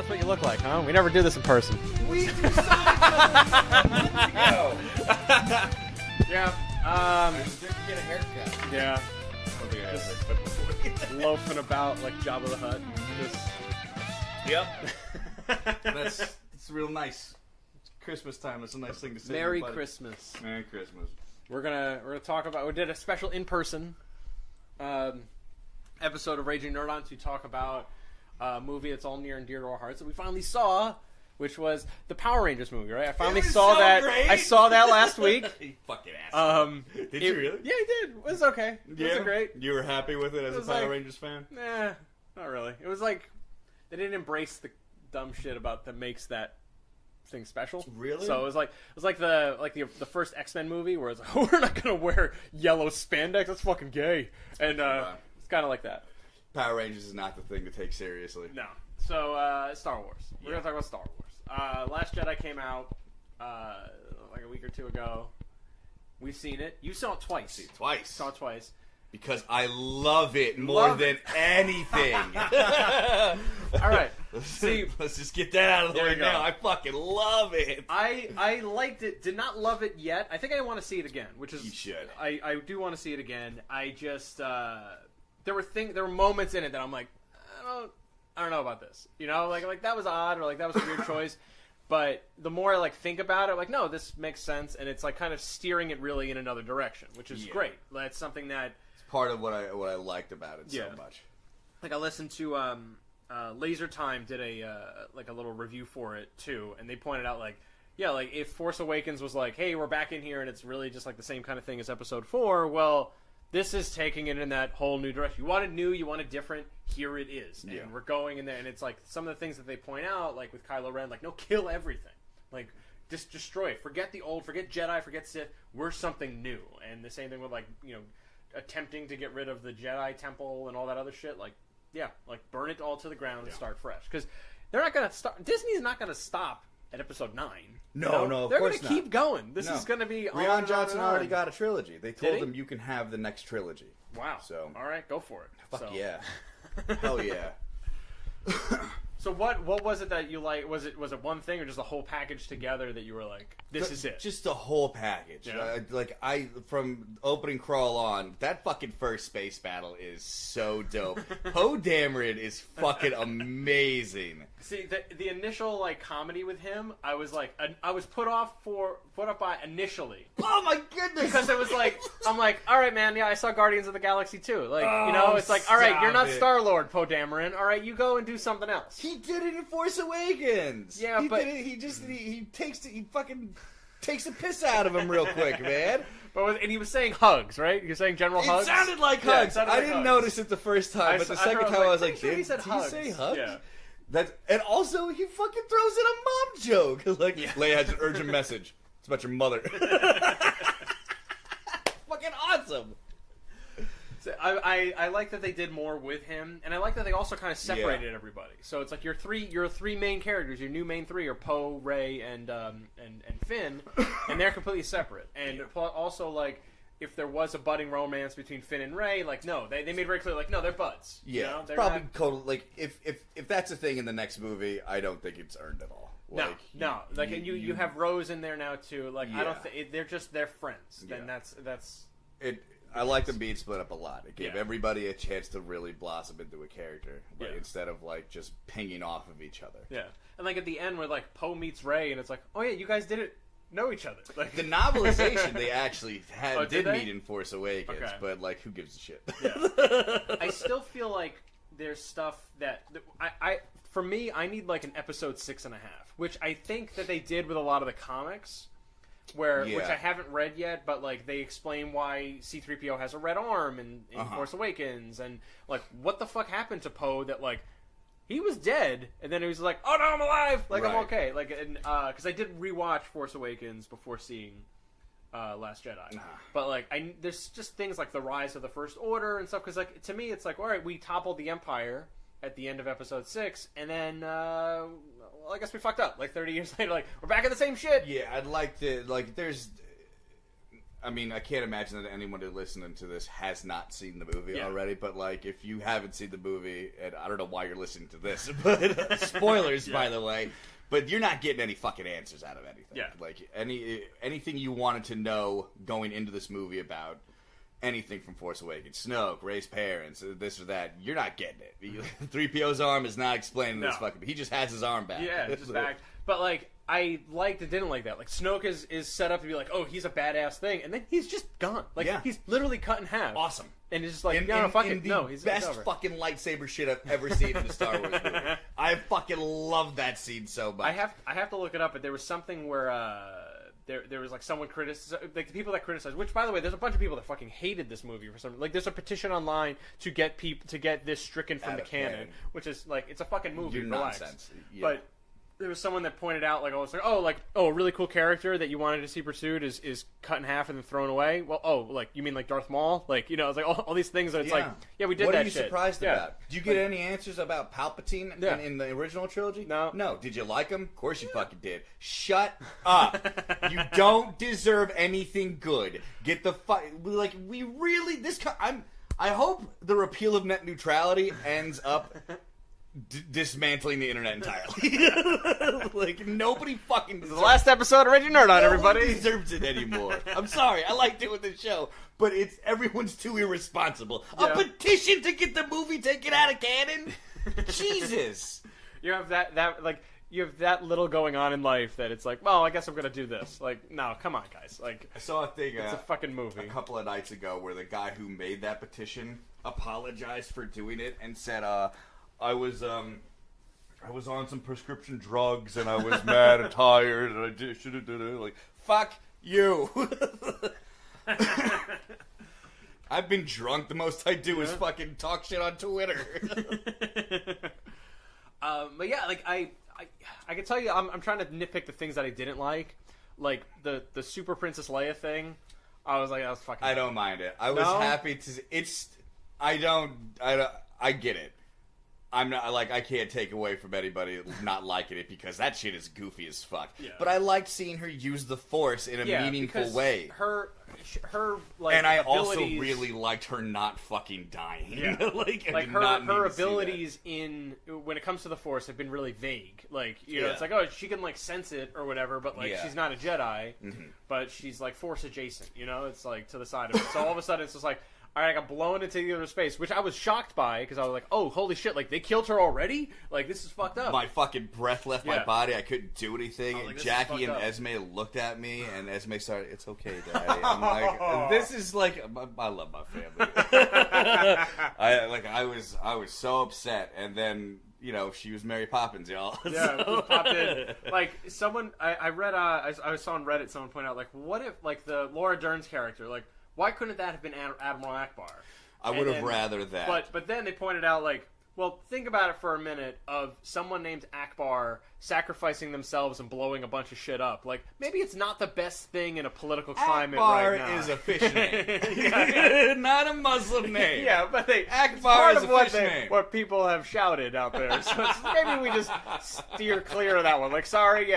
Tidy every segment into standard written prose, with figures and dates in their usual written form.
That's what you look like, huh? We never do this in person. We saw each other months ago. Yeah. Just get a haircut. Yeah. I don't think I had a haircut before. Loafing about like Jabba the Hutt. Just. Yep. It's real nice. It's Christmas time. It's a nice thing to say. Merry Christmas. Merry Christmas. We're gonna talk about. We did a special in-person episode of Raging Nerd On to talk about a movie that's all near and dear to our hearts that we finally saw, which was the Power Rangers movie. Right? I finally saw so that. great. I saw that last week. You fucking ass. Did you really? Yeah, I did. It was okay. It was great. You were happy with it as a Power like- Rangers fan? Nah, not really. It was like they didn't embrace the dumb shit about that makes that thing special. Really? So it was like the first X-Men movie where it's like, we're not gonna wear yellow spandex. That's fucking gay. And it's kind of like that. Power Rangers is not the thing to take seriously. No. So Star Wars. We're gonna talk about Star Wars. Last Jedi came out like a week or two ago. We've seen it. You saw it twice. See it twice. Saw it twice. Because I love it more than anything. All right. Let's just get that out of the There way you go. now. I fucking love it. I liked it. Did not love it yet. I think I want to see it again. Which is You should. I do want to see it again. I just there were moments in it that I'm like I don't know about this. You know, like that was odd or like that was a weird choice. But the more I like think about it, like no, this makes sense, and it's like kind of steering it really in another direction, which is great. That's something that Part of what I liked about it so much. Like I listened to Laser Time did a like a little review for it too, and they pointed out like if Force Awakens was like, hey, we're back in here and it's really just like the same kind of thing as Episode 4, well, this is taking it in that whole new direction. You wanted new, you wanted different, here it is. And we're going in there, and it's like some of the things that they point out, like with Kylo Ren, like no, kill everything. Like just destroy it. Forget the old, forget Jedi, forget Sith. We're something new. And the same thing with like, you know, attempting to get rid of the Jedi Temple and all that other shit, like burn it all to the ground and start fresh. Because they're not gonna stop. Disney's not gonna stop at Episode 9. No, of they're course gonna keep going. This is gonna be. Rian Johnson already got a trilogy. They told he? him you can have the next trilogy. Wow. So all right, go for it. Fuck yeah, hell yeah. So what was it that you like? Was it one thing or just the whole package together that you were like, this is it? Just the whole package. Yeah. From opening crawl on, that fucking first space battle is so dope. Poe Dameron is fucking amazing. See, the initial like comedy with him, I was like, I was put off by initially. Oh my goodness! Because it was like, I'm like, all right, man, yeah, I saw Guardians of the Galaxy too. Like, you know, it's like, all right, you're not Star-Lord, Poe Dameron. All right, you go and do something else. He did it in Force Awakens. Yeah, but he fucking takes the piss out of him real quick, man. And he was saying hugs, right? You're saying General Hugs? It sounded like Yeah, hugs. I didn't notice it the first time, but the second time I was like, did he say hugs? Yeah. And also, he fucking throws in a mom joke. Like, Leia has an urgent message. It's about your mother. Fucking awesome. So I like that they did more with him, and I like that they also kind of separated everybody. So it's like your three main characters, your new main three are Poe, Rey, and Finn, and they're completely separate. And also like if there was a budding romance between Finn and Rey, like no, they made very clear like no, they're buds. Yeah, you know? They're probably not... total. Like if that's a thing in the next movie, I don't think it's earned at all. Like, no. Like you have Rose in there now too. Like I don't think they're friends. Then that's it. I like them being split up a lot. It gave everybody a chance to really blossom into a character, instead of like just pinging off of each other. Yeah, and like at the end where like Poe meets Rey, and it's like, oh yeah, you guys didn't know each other. Like the novelization they actually did they? meet in Force Awakens, but like who gives a shit? Yeah. I still feel like there's stuff that for me, I need like an episode 6.5, which I think that they did with a lot of the comics. Which I haven't read yet, but like they explain why C-3PO has a red arm in Force Awakens, and like what the fuck happened to Poe that like he was dead, and then he was like, oh no, I'm alive, like I'm okay, like and because I did rewatch Force Awakens before seeing Last Jedi, but like there's just things like the rise of the First Order and stuff, because like to me it's like, all right, we toppled the Empire at the end of Episode 6, and then I guess we fucked up. Like 30 years later, like we're back in the same shit. Yeah, I'd like to. Like, I mean, I can't imagine that anyone listening to this has not seen the movie already, but, like, if you haven't seen the movie, and I don't know why you're listening to this, but spoilers, by the way, but you're not getting any fucking answers out of anything. Yeah. Like, anything you wanted to know going into this movie about anything from Force Awakens, Snoke, Rey's parents, this or that, you're not getting it. 3PO's arm is not explaining this fucking... He just has his arm back. Yeah, just back. But, like, I liked and didn't like that. Like, Snoke is set up to be like, oh, he's a badass thing, and then he's just gone. Like, he's literally cut in half. Awesome. And it's just like, fuck it. No, he's best fucking lightsaber shit I've ever seen in a Star Wars movie. I fucking love that scene so much. I have to look it up, but there was something where there was like someone criticized, like the people that criticized. Which, by the way, there's a bunch of people that fucking hated this movie for some. Like, there's a petition online to get this stricken from the canon, which is like, it's a fucking movie. You're nonsense. Yeah. But there was someone that pointed out, like, a really cool character that you wanted to see pursued is cut in half and then thrown away. Well, like, you mean like Darth Maul? Like, it's like all these things that it's like, we did that shit. What are you surprised about? Did you get any answers about Palpatine in the original trilogy? No. No. Did you like him? Of course you fucking did. Shut up. You don't deserve anything good. Get the fuck... Like, we really... I hope the repeal of net neutrality ends up... dismantling the internet entirely. Like, nobody fucking deserves... The last episode of Reggie Nerd on, everybody. Nobody deserves it anymore. I'm sorry, I like doing this show, but everyone's too irresponsible. A petition to get the movie taken out of canon? Jesus. You have you have that little going on in life that it's like, well, I guess I'm gonna do this. Like, no, come on, guys. Like, I saw a thing. It's a fucking movie. A couple of nights ago, where the guy who made that petition apologized for doing it and said, I was on some prescription drugs and I was mad and tired and I should have done it. Like, fuck you. I've been drunk. The most I do is fucking talk shit on Twitter. But yeah, like I can tell you, I'm trying to nitpick the things that I didn't like the Super Princess Leia thing. I was fucking. I don't mind it. I was happy to. I get it. I'm not I can't take away from anybody not liking it because that shit is goofy as fuck. Yeah. But I liked seeing her use the Force in a meaningful way. Her and I also really liked her not fucking dying. Yeah. her abilities when it comes to the Force have been really vague. Like, it's like, oh, she can sense it or whatever, but she's not a Jedi, but she's Force adjacent. It's to the side of it. So all of a sudden it's just like, all right, I got blown into the other space, which I was shocked by because I was like, "Oh, holy shit! They killed her already? This is fucked up." My fucking breath left my body. I couldn't do anything. Jackie and Esme looked at me, and Esme started, "It's okay, Daddy." I'm like, "This is I love my family." I was so upset, and then she was Mary Poppins, y'all. Yeah, so. Popped in. Someone I read I saw on Reddit someone point out what if the Laura Dern's character why couldn't that have been Admiral Ackbar? I would have rather that. But then they pointed out, well, think about it for a minute of someone named Ackbar sacrificing themselves and blowing a bunch of shit up. Maybe it's not the best thing in a political climate right now. Ackbar is a fish name. Not a Muslim name. Yeah, but Ackbar is a fish name. What people have shouted out there. So maybe we just steer clear of that one. Sorry,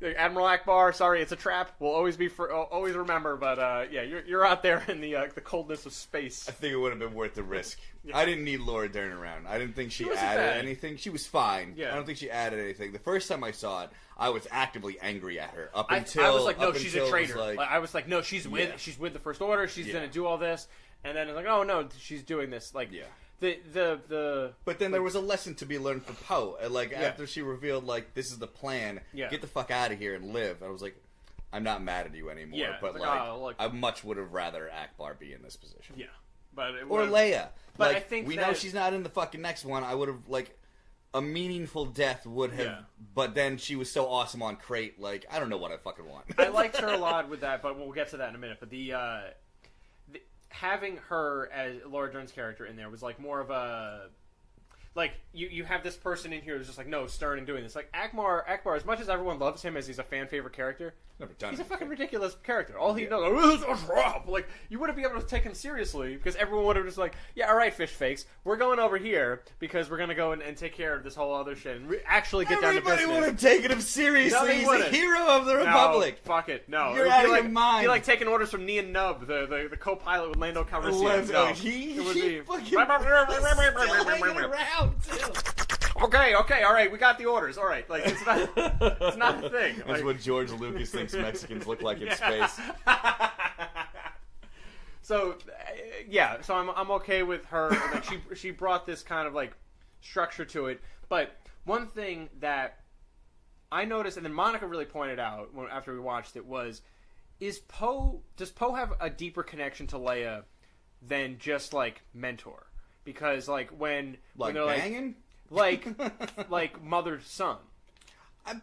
Admiral Ackbar, sorry, it's a trap. We'll always always remember. But you're out there in the coldness of space. I think it would have been worth the risk. Yeah. I didn't need Laura Dern around. I didn't think she added anything. She was fine. Yeah. I don't think she added anything. The first time I saw it, I was actively angry at her. I was like, no, she's a traitor. I was like, no, she's with the First Order. She's gonna do all this. And then it's like, oh no, she's doing this. But then there was a lesson to be learned for Poe. After she revealed this is the plan, get the fuck out of here and live. I was like, I'm not mad at you anymore. Yeah, but I much would have rather Ackbar be in this position. Yeah, or Leia. But I think we know she's not in the fucking next one. I would have a meaningful death would have. Yeah. But then she was so awesome on Crate. I don't know what I fucking want. I liked her a lot with that, but we'll get to that in a minute. But having her as Laura Dern's character in there was more of a like you have this person in here who's just like, no, stern and doing this. Like Ackbar, as much as everyone loves him as he's a fan favorite character, he's a fucking ridiculous character. All he does, like, you wouldn't be able to take him seriously because everyone would have just like, yeah, all right, fish fakes, we're going over here because we're gonna go and take care of this whole other shit and actually get down to business. Everybody would have taken him seriously. He's a hero of the Republic. No, fuck it, no. You're out of your mind. It'd be like taking orders from Nian Nub, the co-pilot with Lando Calrissian. No, he fucking around too. Okay, all right, we got the orders. All right, like it's not a thing. That's what George Lucas thinks Mexicans look like in space. So, yeah, so I'm okay with her. Like she brought this kind of like structure to it. But one thing that I noticed, and then Monica really pointed out after we watched it, does Poe have a deeper connection to Leia than just like mentor? Because like when they're banging? like mother son. I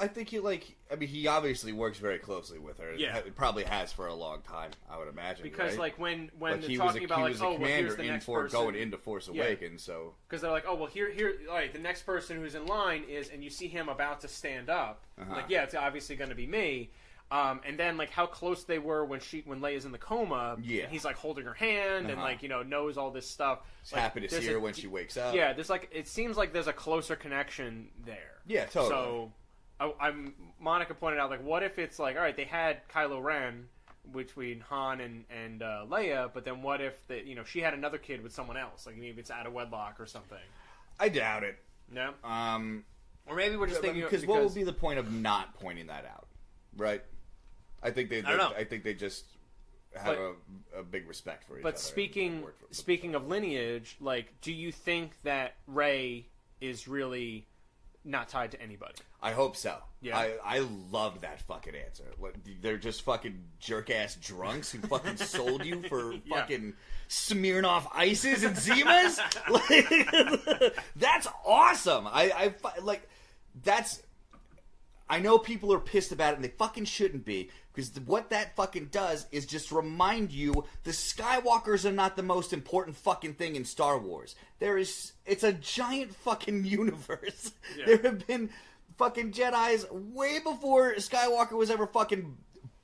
think he obviously works very closely with her. Yeah. It probably has for a long time, I would imagine. Because right? like when like they're talking about like, oh, well, here's the next person going into Force Awakens, so because they're like, oh, well, here, all right, the next person who's in line is, and you see him about to stand up, like, yeah, it's obviously going to be me. And then like how close they were when Leia's in the coma. Yeah. And he's like holding her hand and like knows all this stuff. He's happy to see her when she wakes up. Yeah, there's like it seems like there's a closer connection there. Yeah, totally. So Monica pointed out like what if it's like all right they had Kylo Ren between Han and Leia, but then what if she had another kid with someone else, like maybe it's out of wedlock or something. I doubt it. No. Or maybe we're just thinking because what would be the point of not pointing that out, right? I think they just have a big respect for each other. But speaking of lineage, like, do you think that Rey is really not tied to anybody? I hope so. Yeah. I love that fucking answer. They're just fucking jerk-ass drunks who fucking sold you for fucking Smirnoff Ices and Zimas? That's awesome. I know people are pissed about it, and they fucking shouldn't be, because what that fucking does is just remind you the Skywalkers are not the most important fucking thing in Star Wars. It's a giant fucking universe. Yeah. There have been fucking Jedis way before Skywalker was ever fucking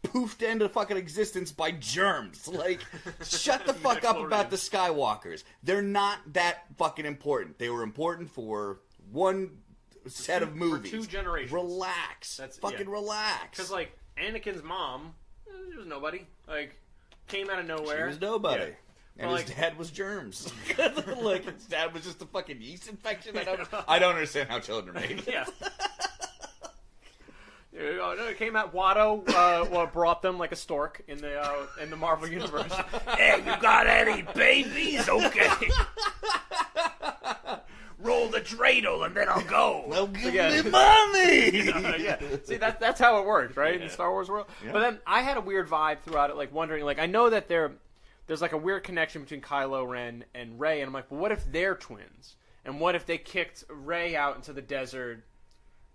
poofed into fucking existence by germs. Like, shut the fuck up about the Skywalkers. They're not that fucking important. They were important for one set of movies. For 2 generations. Relax. Relax. Because, like, Anakin's mom, she was nobody. Like, came out of nowhere. She was nobody. Yeah. And well, his dad was germs. Like, his dad was just a fucking yeast infection. I don't understand how children are made. Yeah. It came out. Watto brought them like a stork in the Marvel universe. Hey, you got any babies? Okay. Roll the dreidel and then I'll go. They'll give me money. Yeah. See, that's how it works, right? Yeah. In the Star Wars world. Yeah. But then I had a weird vibe throughout it, like wondering, like I know that there's like a weird connection between Kylo Ren and Rey, and I'm like, well, what if they're twins? And what if they kicked Rey out into the desert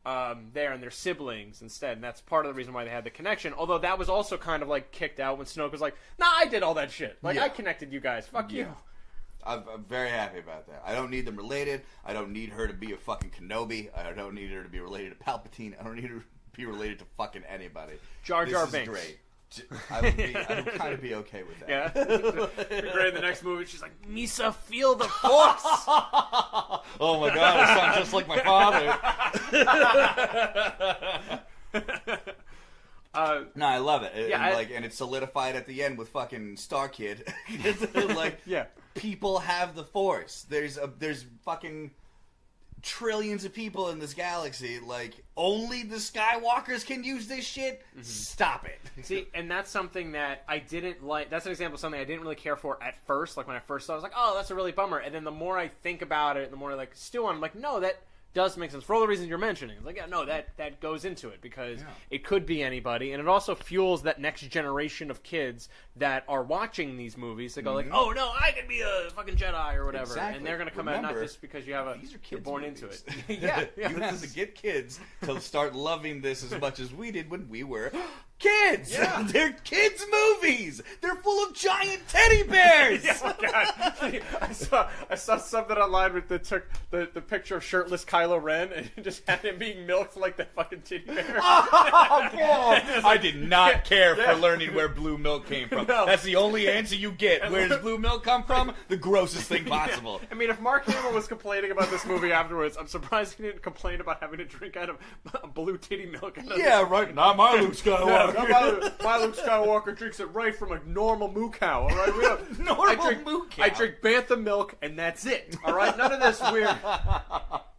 there and they're siblings instead? And that's part of the reason why they had the connection. Although that was also kind of like kicked out when Snoke was like, nah, I did all that shit. Like, I connected you guys. Fuck you. I'm very happy about that. I don't need them related. I don't need her to be a fucking Kenobi. I don't need her to be related to Palpatine. I don't need her to be related to fucking anybody. Jar Jar Binks. This is great. I would kind of be okay with that. Yeah. Great in the next movie, she's like, Misa, feel the Force! Oh my god, I sound just like my father. No, I love it. And it's solidified at the end with fucking Star Kid. People have the Force. There's fucking trillions of people in this galaxy. Like, only the Skywalkers can use this shit? Mm-hmm. Stop it. See, and that's something that I didn't like. That's an example of something I didn't really care for at first. Like, when I first saw it, I was like, oh, that's a really bummer. And then the more I think about it, the more I, like, stew on it, I'm like, no, that does make sense for all the reasons you're mentioning. It's like, yeah, no, that goes into it because it could be anybody, and it also fuels that next generation of kids that are watching these movies that go like, oh no, I could be a fucking Jedi or whatever, and they're gonna come out not just because you have you're born into it. Yeah, you have to get kids to start loving this as much as we did when we were kids. Yeah. They're kids' movies. They're full of giant giant teddy bears. Oh God! I saw something online that took the picture of shirtless Kylo Ren and just had him being milked like that fucking teddy bear. I did not care for learning where blue milk came from. No. That's the only answer you get. Where does blue milk come from? The grossest thing possible. Yeah. I mean, if Mark Hamill was complaining about this movie afterwards, I'm surprised he didn't complain about having to drink out of blue titty milk. Yeah, right. Not my Luke Skywalker. Yeah, my Luke Skywalker drinks it right from a normal moo cow. All right, normal moo cow. I drink bantha milk, and that's it. All right, none of this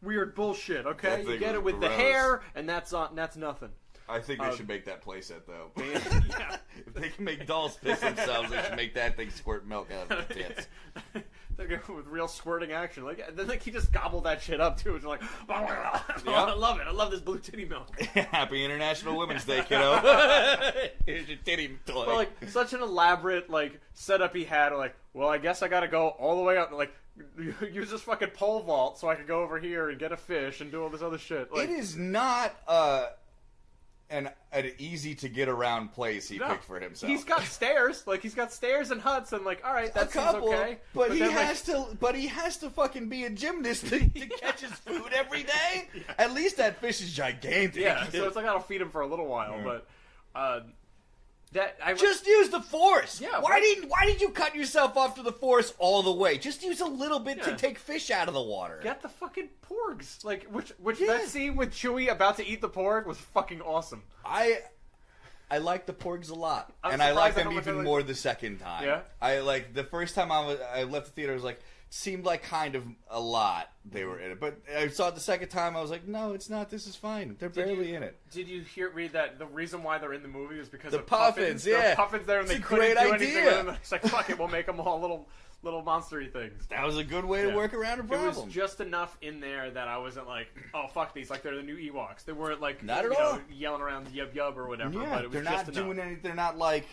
weird bullshit. Okay, you get it with the hair, and that's nothing. I think they should make that playset though. Yeah. If they can make dolls piss themselves, they should make that thing squirt milk out of their tits. They're going with real squirting action. Like then he just gobbled that shit up too. It's like, I love it. I love this blue titty milk. Happy International Women's Day, kiddo. Here's your titty toy. But like such an elaborate like setup he had. Like, well, I guess I got to go all the way up. Like, use this fucking pole vault so I could go over here and get a fish and do all this other shit. Like, it is not an easy to get around place he picked for himself. He's got stairs, like he's got stairs and huts, and like, all right, that seems okay. But he has to. But he has to fucking be a gymnast to catch his food every day. Yeah. At least that fish is gigantic. Yeah, so it's like I'll feed him for a little while, but just use the Force. Yeah. Why did you cut yourself off to the Force all the way? Just use a little bit to take fish out of the water. Get the fucking porgs. Like which that scene with Chewie about to eat the porg was fucking awesome. I like the porgs a lot, and I like them even more the second time. Yeah. I like the first time I left the theater. I was like, seemed like kind of a lot they were in it, but I saw it the second time. I was like, no, it's not. This is fine. They're barely in it. Did you read that the reason why they're in the movie is because the of puffins? Yeah, there are puffins there, and it's they couldn't do anything idea. with them. It's like, fuck it, we'll make them all little monstery things. That was a good way to work around a problem. It was just enough in there that I wasn't like, oh fuck these, like they're the new Ewoks. They weren't like not at all yelling around yub yub or whatever. Yeah, but it was they're just not enough. doing anything. They're not like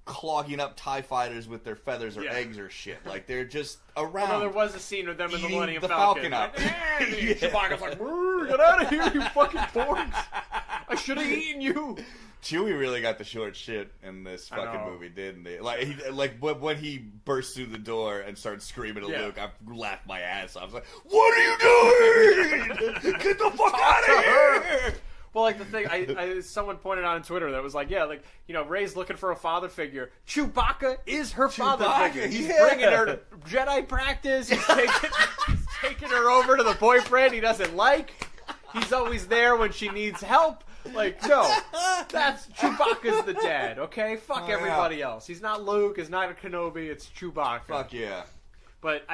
clogging up TIE fighters with their feathers or eggs or shit. Like they're just around. Although there was a scene with them in the Millennium Falcon up. And Chewbacca's like, get out of here, you fucking porgs! I should have eaten you. Chewie really got the short shit in this fucking movie, didn't he? Like when he burst through the door and started screaming at Luke, I laughed my ass off. I was like, "What are you doing? Get the fuck out of here!" Well, like the thing, someone pointed out on Twitter that was like, yeah, like Rey's looking for a father figure. Chewbacca is her father figure. He's bringing her to Jedi practice. He's taking her over to the boyfriend he doesn't like. He's always there when she needs help. Like, no, that's Chewbacca's the dad. Okay, fuck everybody else. He's not Luke. He's not a Kenobi. It's Chewbacca. Fuck yeah. But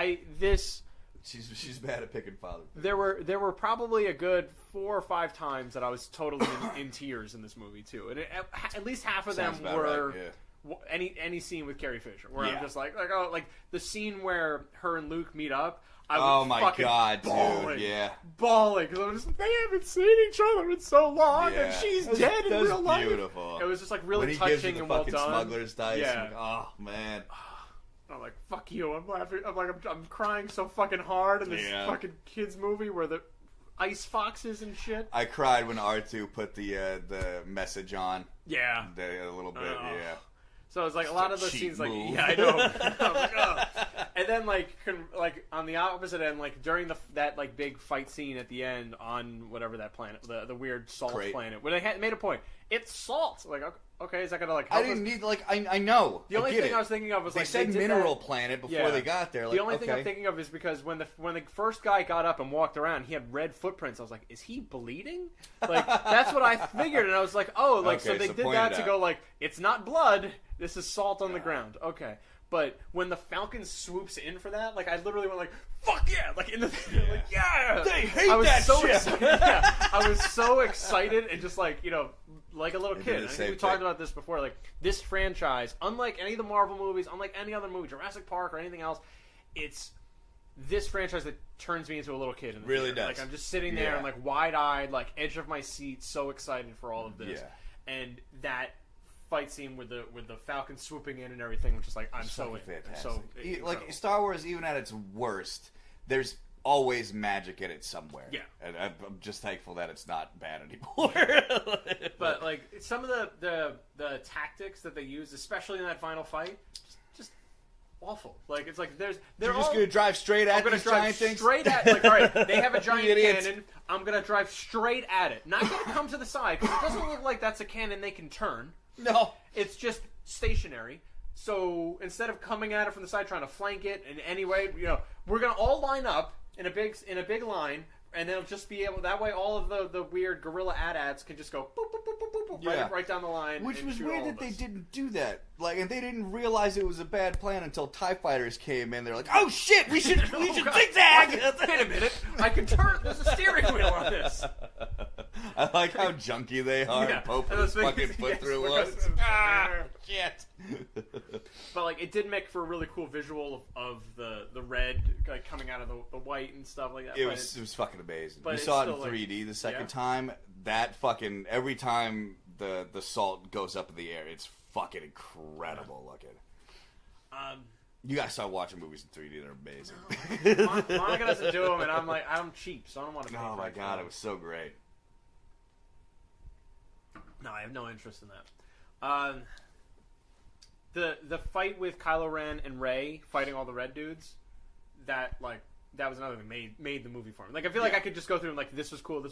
She's bad at picking father. There were probably a good 4 or 5 times that I was totally in tears in this movie too, and at least half of them were any scene with Carrie Fisher, where I'm just like the scene where her and Luke meet up. Oh my god, bawling, dude! Yeah, bawling because I was just like, they haven't seen each other in so long, and she's dead in real life. Beautiful. It was just like really touching and well done. Smuggler's dice. Yeah. Like, oh man. I'm like, fuck you. I'm laughing. I'm crying so fucking hard in this fucking kids movie where the ice foxes and shit. I cried when R2 put the message on. Yeah. A little bit. Yeah. So it's like a lot of those scenes, like, move. yeah, I know. I'm like, oh. And then like on the opposite end, like during that like big fight scene at the end on whatever that planet, the weird salt planet, where they made a point, it's salt. Like, okay, is that gonna like? Help I didn't need I know. The only thing I was thinking of was they like said mineral planet before they got there. Like, the only thing I'm thinking of is because when the first guy got up and walked around, he had red footprints. I was like, is he bleeding? Like that's what I figured, and I was like, oh, like so they did that to go like, it's not blood. This is salt on the ground. Okay. But when the Falcon swoops in for that, like I literally went like, "Fuck yeah!" Like in the like, yeah. They hate that shit. Excited. Yeah, I was so excited and just like like a little kid. I think we talked about this before. Like this franchise, unlike any of the Marvel movies, unlike any other movie, Jurassic Park or anything else, it's this franchise that turns me into a little kid. In the really theater. does. Like I'm just sitting there and like wide-eyed, like edge of my seat, so excited for all of this, and that fight scene with the Falcon swooping in and everything, which is like I'm so like Star Wars, even at its worst, there's always magic in it somewhere. Yeah, and I'm just thankful that it's not bad anymore. But like some of the tactics that they use, especially in that final fight, awful. Like it's like you're just gonna drive straight at these giant things. Straight at like all right, they have a giant cannon. I'm gonna drive straight at it. Not gonna come to the side because it doesn't look like that's a cannon they can turn. No, it's just stationary. So instead of coming at it from the side, trying to flank it in any way, we're gonna all line up in a big line. And they'll just be able. That way, all of the weird guerrilla AT-ATs can just go boop, boop, boop, boop, boop, right down the line. Which was weird that they didn't do that. Like, and they didn't realize it was a bad plan until TIE fighters came in. They're like, "Oh shit, we should zigzag." Wait a minute, I can turn. There's a steering wheel on this. I like how junky they are. Yeah. Pope his fucking foot through us. Shit. But like, it did make for a really cool visual of the red like coming out of the white and stuff like that. It was fucking amazing. We saw it in 3D the second time. That fucking every time the salt goes up in the air, it's fucking incredible looking. You gotta start watching movies in 3D. They're amazing. Monica doesn't do them, and I'm cheap, so I don't want to. Oh my god, it was so great. No, I have no interest in that. The fight with Kylo Ren and Rey fighting all the red dudes, that was another thing made the movie for me. Like I feel like I could just go through and like this was cool.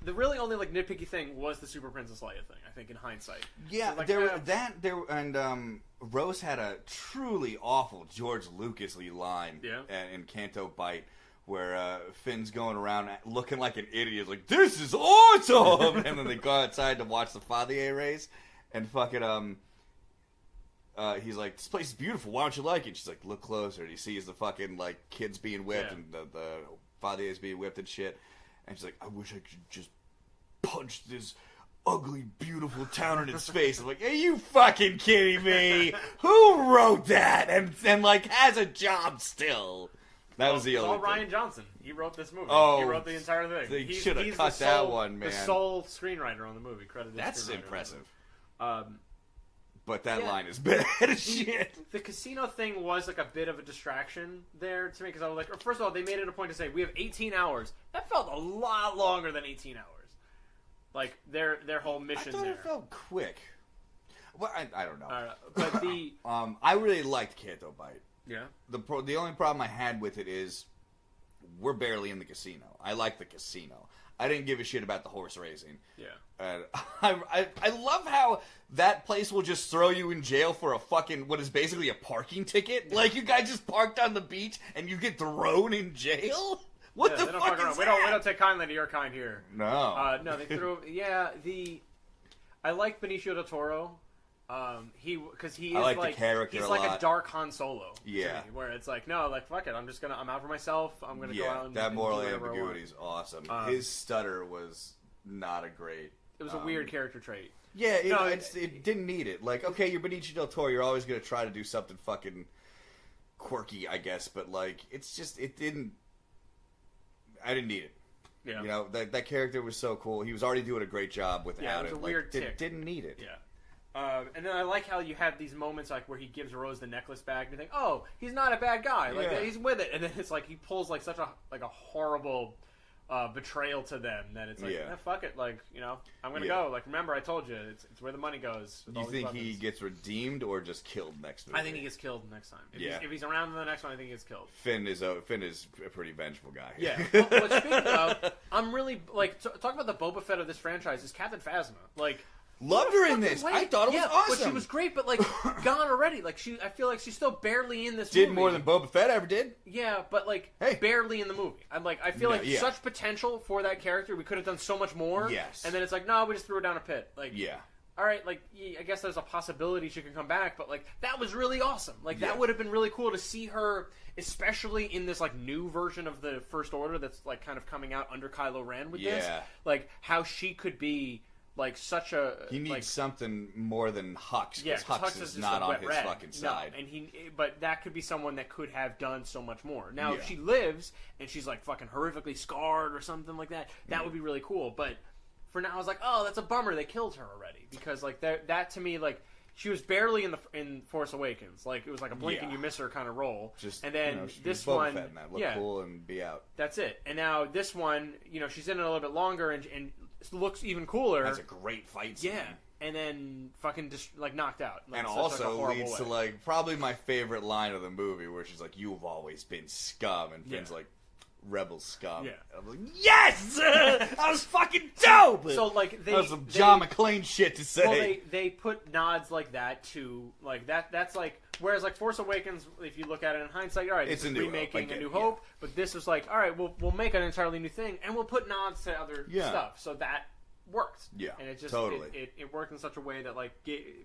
The really only like nitpicky thing was the Super Princess Leia thing. I think in hindsight. Yeah, so, Rose had a truly awful George Lucas-y line in Canto Bight. Where Finn's going around looking like an idiot, like, this is awesome! And then they go outside to watch the Fathier race, and fucking, he's like, this place is beautiful, why don't you like it? She's like, look closer. And he sees the fucking, like, kids being whipped, and the Fathiers being whipped and shit. And she's like, I wish I could just punch this ugly, beautiful town in its face. I'm like, are you fucking kidding me? Who wrote that? And like, has a job still? That was the only thing. Ryan Johnson. He wrote this movie. Oh, he wrote the entire thing. They should have cut that one, man. The sole screenwriter on the movie. Credited. That's impressive. But that line is bad as shit. The casino thing was like a bit of a distraction there to me because I was like, first of all, they made it a point to say we have 18 hours. That felt a lot longer than 18 hours. Like their whole mission. I thought there. It felt quick. Well, I don't know. But the I really liked Canto Bight. Yeah. The only problem I had with it is we're barely in the casino. I like the casino. I didn't give a shit about the horse racing. Yeah. I love how that place will just throw you in jail for a fucking, what is basically a parking ticket. Like, you guys just parked on the beach and you get thrown in jail? What the fuck is that? We don't take kindly to your kind here. No. No, they threw... I like Benicio del Toro. Because he is like the character he's a like lot. A dark Han Solo. Yeah. Where it's like, no, like, fuck it. I'm out for myself. I'm going to go out and that moral do ambiguity is awesome. His stutter was not a great... It was a weird character trait. Yeah, it didn't need it. Like, okay, you're Benicio del Toro. You're always going to try to do something fucking quirky, I guess. But, like, it's just... I didn't need it. Yeah. You know, that character was so cool. He was already doing a great job without it. Was a weird tick. Didn't need it. Yeah. And then I like how you have these moments like where he gives Rose the necklace back and you think, oh, he's not a bad guy. Like he's with it. And then it's like he pulls like such a horrible betrayal to them that it's like, fuck it. Like, I'm going to go. Like, remember, I told you, it's where the money goes. Do you think he gets redeemed or just killed next movie? I think he gets killed next time. If he's around in the next one, I think he gets killed. Finn is a pretty vengeful guy. Yeah. Well, speaking of, I'm really, like, talk about the Boba Fett of this franchise is Captain Phasma. Like... Loved her in this. I thought it was awesome. But she was great, but like gone already. Like I feel like she's still barely in this movie. Did more than Boba Fett ever did. Yeah, but like barely in the movie. I feel like such potential for that character. We could have done so much more. Yes. And then it's like, no, we just threw her down a pit. Like, all right, like I guess there's a possibility she can come back, but like that was really awesome. Like that would have been really cool to see her, especially in this like new version of the First Order that's like kind of coming out under Kylo Ren with this. Like how she could be. Like such a he needs something more than Hux because Hux is not on his fucking side. No, but that could be someone that could have done so much more. Now, if she lives and she's like fucking horrifically scarred or something like that, that would be really cool. But for now, I was like, oh, that's a bummer. They killed her already because like that to me like. She was barely in Force Awakens. Like it was like a blink and you miss her kind of role. And then this one, Fett in that. Look cool and be out. That's it. And now this one, she's in it a little bit longer and looks even cooler. That's a great fight scene. Yeah, and then fucking just like knocked out. Like, and such, also like, leads to like probably my favorite line of the movie, where she's like, "You've always been scum," and Finn's like, "Rebel scum." Yeah. And I'm like, yes, that was fucking dope. So like that was some John McClane shit to say. Well, they put nods like that to like that. That's like, whereas like Force Awakens, if you look at it in hindsight, all right, it's this is remaking A New Hope. Hope, but this was like, all right, we'll make an entirely new thing, and we'll put nods to other stuff. So that worked. Yeah, and it just totally. It worked in such a way that like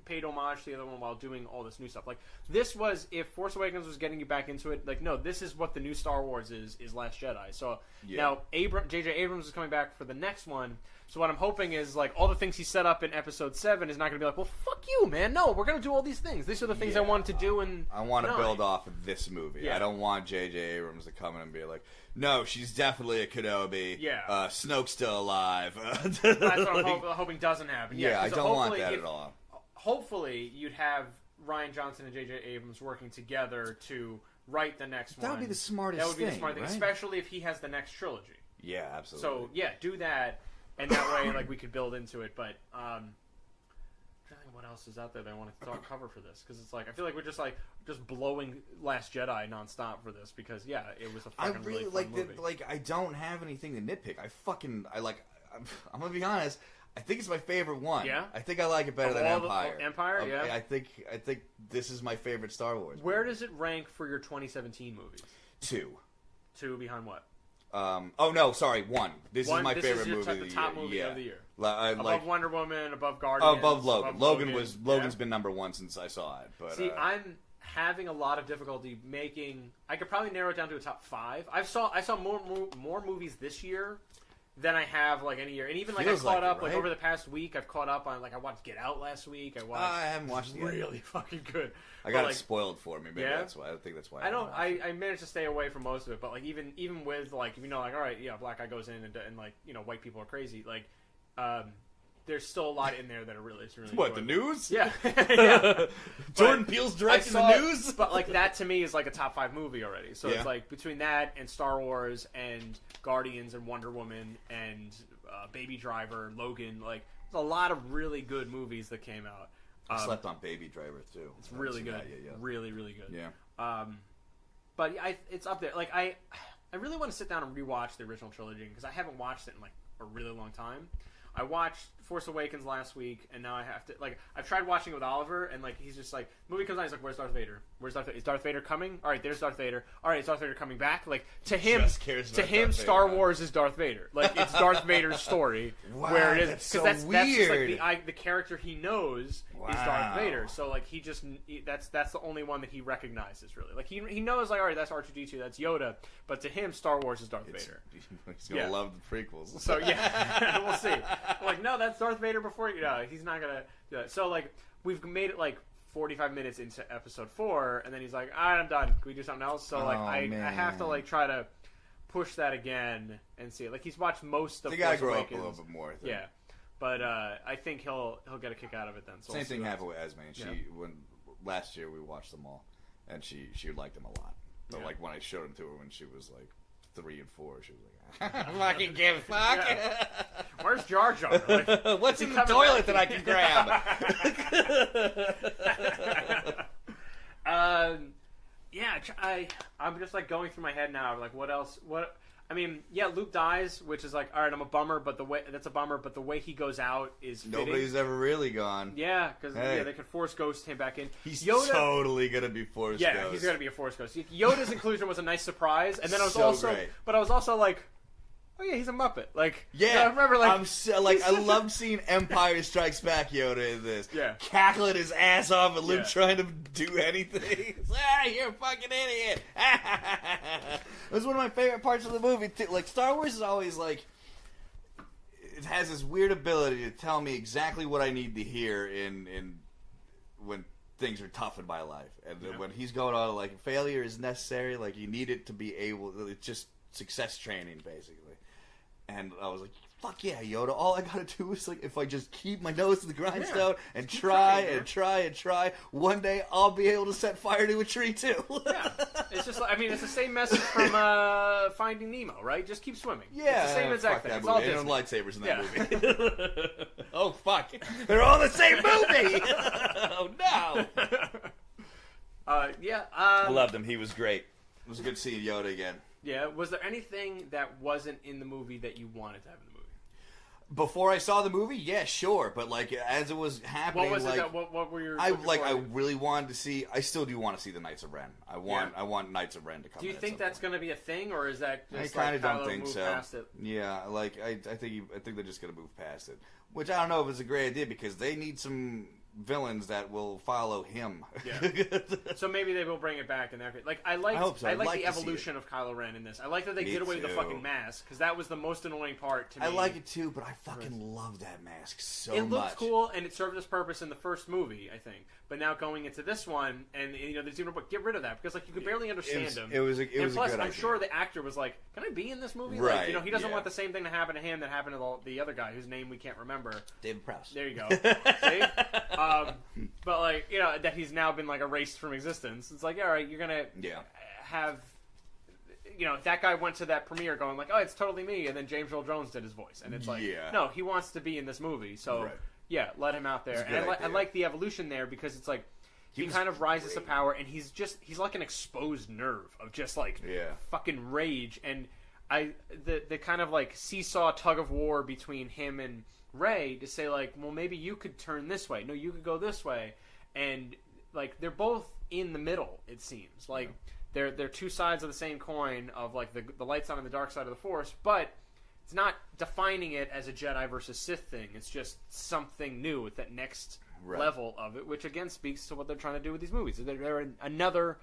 paid homage to the other one while doing all this new stuff. Like this was, if Force Awakens was getting you back into it, like no, this is what the new Star Wars is Last Jedi. So now J.J. Abrams is coming back for the next one. So what I'm hoping is like all the things he set up in Episode 7 is not going to be like, well, fuck you, man. No, we're going to do all these things. These are the things I wanted to do. And I want to build off of this movie. Yeah. I don't want J.J. Abrams to come in and be like, no, she's definitely a Kenobi. Yeah. Snoke's still alive. That's what I'm hoping doesn't happen. Yeah, I don't want that at all. Hopefully, you'd have Rian Johnson and J.J. Abrams working together to write the next one. That would be the smartest thing. That would be the smart thing, right? Especially if he has the next trilogy. Yeah, absolutely. So, yeah, do that, and that way, like, we could build into it. But, I'm trying to think what else is out there that I want to cover for this, because it's like, I feel like we're just blowing Last Jedi nonstop for this, because, yeah, it was a fucking really fun like movie. I don't have anything to nitpick. I'm gonna be honest. I think it's my favorite one. Yeah? I think I like it better than Empire. Empire, yeah. I think this is my favorite Star Wars. Where does it rank for your 2017 movies? 2. 2 behind what? Oh no, sorry, 1. This is my favorite movie of the year. The top movie of the year. Above Wonder Woman, above Guardians. Above Logan. Logan's been number 1 since I saw it. But see, I'm having a lot of difficulty making. I could probably narrow it down to a top 5. I saw more movies this year than I have like any year, and even like I caught up right? like over the past week. I've caught up on like I watched Get Out last week. I haven't watched it yet. Really fucking good. I got it spoiled for me. Maybe that's why. I think that's why. I managed to stay away from most of it, but like even with like like all right, yeah, black guy goes in and like white people are crazy. Like there's still a lot in there that are really what, the news? Yeah. Yeah. Jordan Peele's directing the news? But like that to me is like a top 5 movie already. So it's like between that and Star Wars and Guardians and Wonder Woman and Baby Driver, Logan, like there's a lot of really good movies that came out. I slept on Baby Driver too. It's really good. Really, really good. Yeah. But it's up there. Like I really want to sit down and rewatch the original trilogy because I haven't watched it in like a really long time. I watched Force Awakens last week, and now I have to like. I've tried watching it with Oliver, and like he's just like, movie comes on, he's like, "Where's Darth Vader? Where's Darth Vader? Is Darth Vader coming? All right, there's Darth Vader. All right, is Darth Vader coming back?" Like to him, Star Wars is Darth Vader. Like it's Darth Vader's story where it is because that's just like the character he knows is Darth Vader. So like that's the only one that he recognizes really. Like he knows like, all right, that's R2D2, that's Yoda, but to him, Star Wars is Darth Vader. He's gonna love the prequels. So yeah, we'll see. Like no, that's Darth Vader before you know, he's not gonna do that. So like we've made it like 45 minutes into episode 4, and then he's like, all right, I'm done. Can we do something else? So like I have to like try to push that again and see it. Like he's watched most of. They gotta grow up a little bit more. Yeah, but I think he'll get a kick out of it then. So same thing happened with Esme. When last year we watched them all, and she liked them a lot. But like when I showed them to her when she was like 3 and 4, she was like, "Fucking give a fuck." Yeah. Where's Jar Jar? Like, what's in the toilet that I can grab? I'm just like going through my head now. Like, what else? What? I mean, yeah, Luke dies, which is like, all right, I'm a bummer, but the way he goes out is fitting. Nobody's ever really gone. Yeah, because they could Force Ghost him back in. He's totally gonna be Force Ghost. Yeah, he's gonna be a Force Ghost. Yoda's inclusion was a nice surprise, and then I was great. But I was also like, oh yeah, he's a Muppet. Like, yeah, I remember like, I love seeing Empire Strikes Back Yoda in this. Yeah, cackling his ass off and Luke trying to do anything. You're a fucking idiot. It was one of my favorite parts of the movie too. Like Star Wars is always like, it has this weird ability to tell me exactly what I need to hear in when things are tough in my life, and when he's going on like failure is necessary. Like you need it to be able. It's just success training basically. And I was like, fuck yeah, Yoda. All I gotta do is, like, if I just keep my nose to the grindstone and try and try, one day I'll be able to set fire to a tree, too. Yeah. It's just, I mean, it's the same message from Finding Nemo, right? Just keep swimming. Yeah. It's the same exact thing. It's all Disney. Disney. No lightsabers in that movie. Oh, fuck. They're all the same movie! Oh, no! I loved him. He was great. It was good seeing Yoda again. Yeah. Was there anything that wasn't in the movie that you wanted to have in the movie? Before I saw the movie, yeah, sure, but like as it was happening, What was like it? What were your? I really wanted to see. I still do want to see the Knights of Ren. I want Knights of Ren to come. Do you in think that's going to be a thing, or is that just I kind of like don't think move so. past it? Yeah, like I think they're just going to move past it, which I don't know if it's a great idea because they need some villains that will follow him. Yeah. So maybe they will bring it back in that. Like I like the evolution of Kylo Ren in this. I like that they did away with the fucking mask because that was the most annoying part to me. I like it too, but I fucking love that mask so much. It looked cool and it served its purpose in the first movie, I think. But now going into this one, and there's even get rid of that because like you could barely understand him. It was a plus, good I'm idea. sure the actor was like, "Can I be in this movie?" Right? Like, he doesn't want the same thing to happen to him that happened to the other guy whose name we can't remember. David Prowse. There you go. See? But like that he's now been like erased from existence. It's like, all right, you're gonna have. If that guy went to that premiere going like, "Oh, it's totally me," and then James Earl Jones did his voice, and it's like, no, he wants to be in this movie, so yeah, let him out there. And I like the evolution there because it's like he kind of rises to power, and he's like an exposed nerve of just like fucking rage, and the kind of like seesaw tug of war between him and Rey to say like, well, maybe you could turn this way, no, you could go this way, and like they're both in the middle. It seems like. They're two sides of the same coin of like the light side and the dark side of the Force, but it's not defining it as a Jedi versus Sith thing. It's just something new with that next level of it, which again speaks to what they're trying to do with these movies. They're in another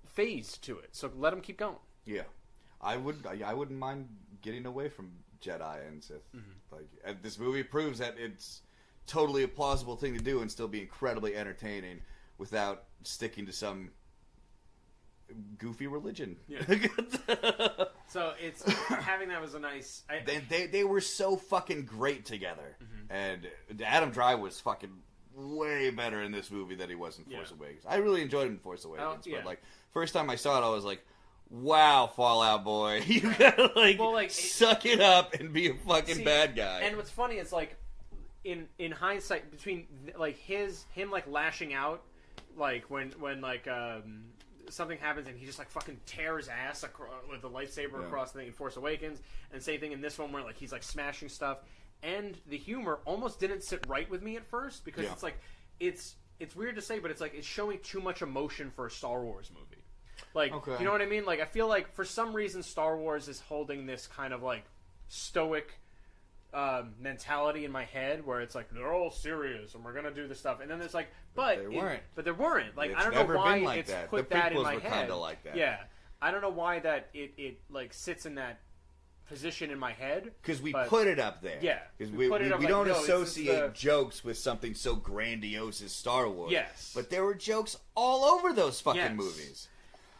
phase to it, so let them keep going. Yeah, I wouldn't mind getting away from Jedi and Sith. Mm-hmm. Like this movie proves that it's totally a plausible thing to do and still be incredibly entertaining without sticking to some goofy religion. Yeah. So it's having that was a nice. They were so fucking great together, and Adam Driver was fucking way better in this movie than he was in Force Awakens. I really enjoyed him in Force Awakens, but like first time I saw it, I was like, "Wow, Fallout Boy, you gotta suck it up and be a fucking bad guy." And what's funny is like in hindsight, between like him like lashing out, like when like something happens and he just like fucking tears ass with the lightsaber across the thing in Force Awakens, and same thing in this one where like he's like smashing stuff, and the humor almost didn't sit right with me at first because it's like it's weird to say, but it's like it's showing too much emotion for a Star Wars movie. Like you know what I mean? Like I feel like for some reason Star Wars is holding this kind of like stoic mentality in my head where it's like they're all serious and we're gonna do this stuff, and then there's like but there weren't like it's I don't know why like it's that. put the that in prequels my were head. Kind of like that. Yeah, I don't know why that it like sits in that position in my head because we put it up there. Yeah, because we don't associate jokes with something so grandiose as Star Wars. Yes, but there were jokes all over those fucking movies.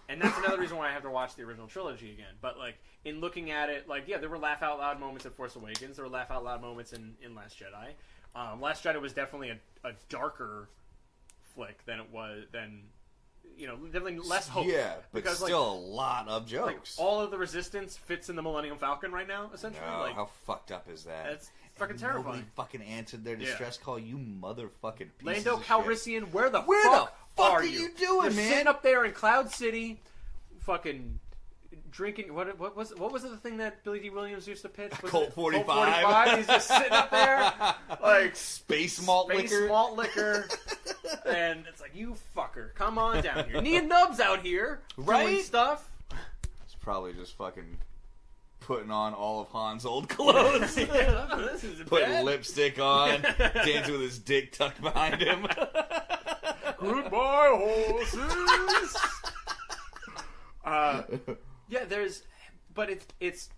And that's another reason why I have to watch the original trilogy again. But, like, in looking at it, like, yeah, there were laugh-out-loud moments in Force Awakens. There were laugh-out-loud moments in Last Jedi. Last Jedi was definitely a darker flick than it was, definitely less hope. Yeah, but because, still a lot of jokes. Like, all of the Resistance fits in the Millennium Falcon right now, essentially. No, like, how fucked up is that? It's fucking terrifying. Nobody fucking answered their distress call, you motherfucking pieces Lando of Calrissian, shit. where the fuck are you doing, You're man? sitting up there in Cloud City, fucking drinking. What was the thing that Billy D. Williams used to pitch? Colt 45. Colt 45. He's just sitting up there like space malt liquor, and it's like, you fucker, come on down here. Nia Nub's out here doing stuff. It's probably just fucking putting on all of Han's old clothes. This is putting bad. Lipstick on, dancing with his dick tucked behind him. Goodbye, horses. But it's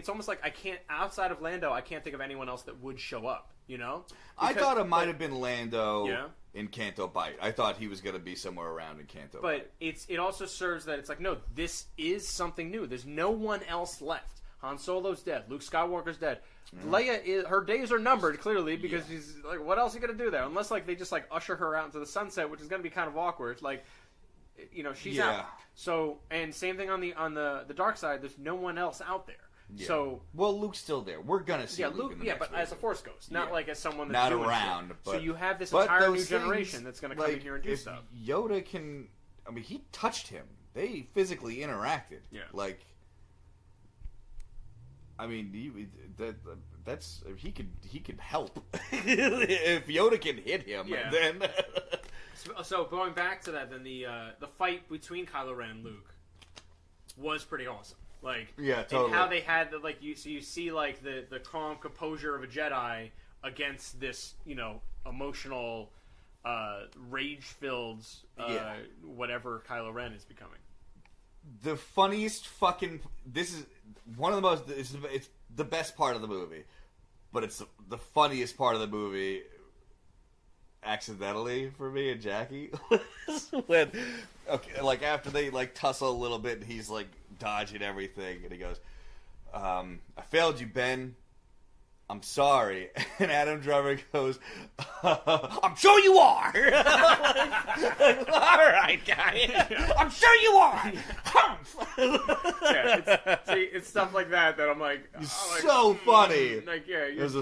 almost like I can't, outside of Lando, I can't think of anyone else that would show up. You know, I thought it might have been Lando in Canto Bight. I thought he was going to be somewhere around in Canto Bight. But it also serves that it's like, no, this is something new. There's no one else left. Han Solo's dead. Luke Skywalker's dead. Leia her days are numbered clearly because she's like, what else are you gonna do there? Unless like they just like usher her out into the sunset, which is gonna be kind of awkward. Like, she's out. So, and same thing on the dark side. There's no one else out there. Yeah. So, Luke's still there. We're gonna see Luke in the next but as a Force ghost, not like as someone that's not doing around. Shit. But, so you have this entire new generation that's gonna come in here and do stuff. Yoda can. I mean, he touched him. They physically interacted. Yeah. Like, I mean, that's he could help if Yoda can hit him. Yeah. Then. So going back to that, then the fight between Kylo Ren and Luke was pretty awesome. Like, totally. And how they had you see like the calm composure of a Jedi against this emotional rage-filled whatever Kylo Ren is becoming. The funniest fucking... This is one of the most... It's the best part of the movie. But it's the funniest part of the movie, accidentally, for me and Jackie. When, like, after they, like, tussle a little bit, and he's, like, dodging everything, and he goes, I failed you, Ben. I'm sorry. And Adam Driver goes, I'm sure you are. Like, all right, guy. I'm sure you are. It's stuff like that I'm like... It's so funny. Like, yeah, it was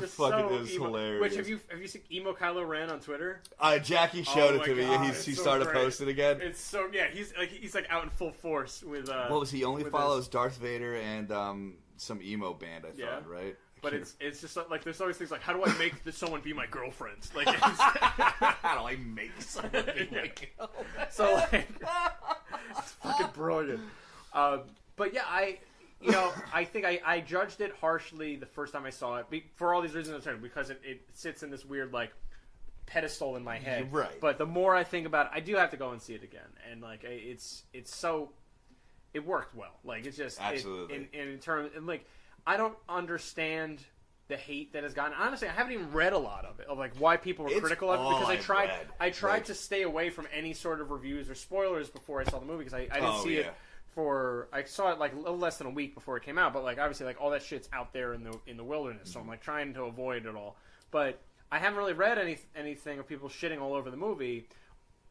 hilarious. Which, have you seen Emo Kylo Ren on Twitter? Jackie showed it to me, and he started posting again. It's so... Yeah, he's like out in full force with... what was he? Only follows Darth Vader and some emo band, I thought, right? But it's just like there's always things like, how do I make someone be my girlfriend? Like, how do I make someone be my girlfriend? So like, it's fucking brilliant. But yeah, I think I judged it harshly the first time I saw it for all these reasons, because it sits in this weird like pedestal in my head. Right. But the more I think about it, I do have to go and see it again, and like it's so it worked well. Like it's just absolutely in terms and like. I don't understand the hate that has gotten. Honestly, I haven't even read a lot of it, of like why people were critical of it, because I tried to stay away from any sort of reviews or spoilers before I saw the movie, because I didn't see it I saw it like a little less than a week before it came out, but like obviously like all that shit's out there in the wilderness, so I'm like trying to avoid it all. But I haven't really read anything of people shitting all over the movie.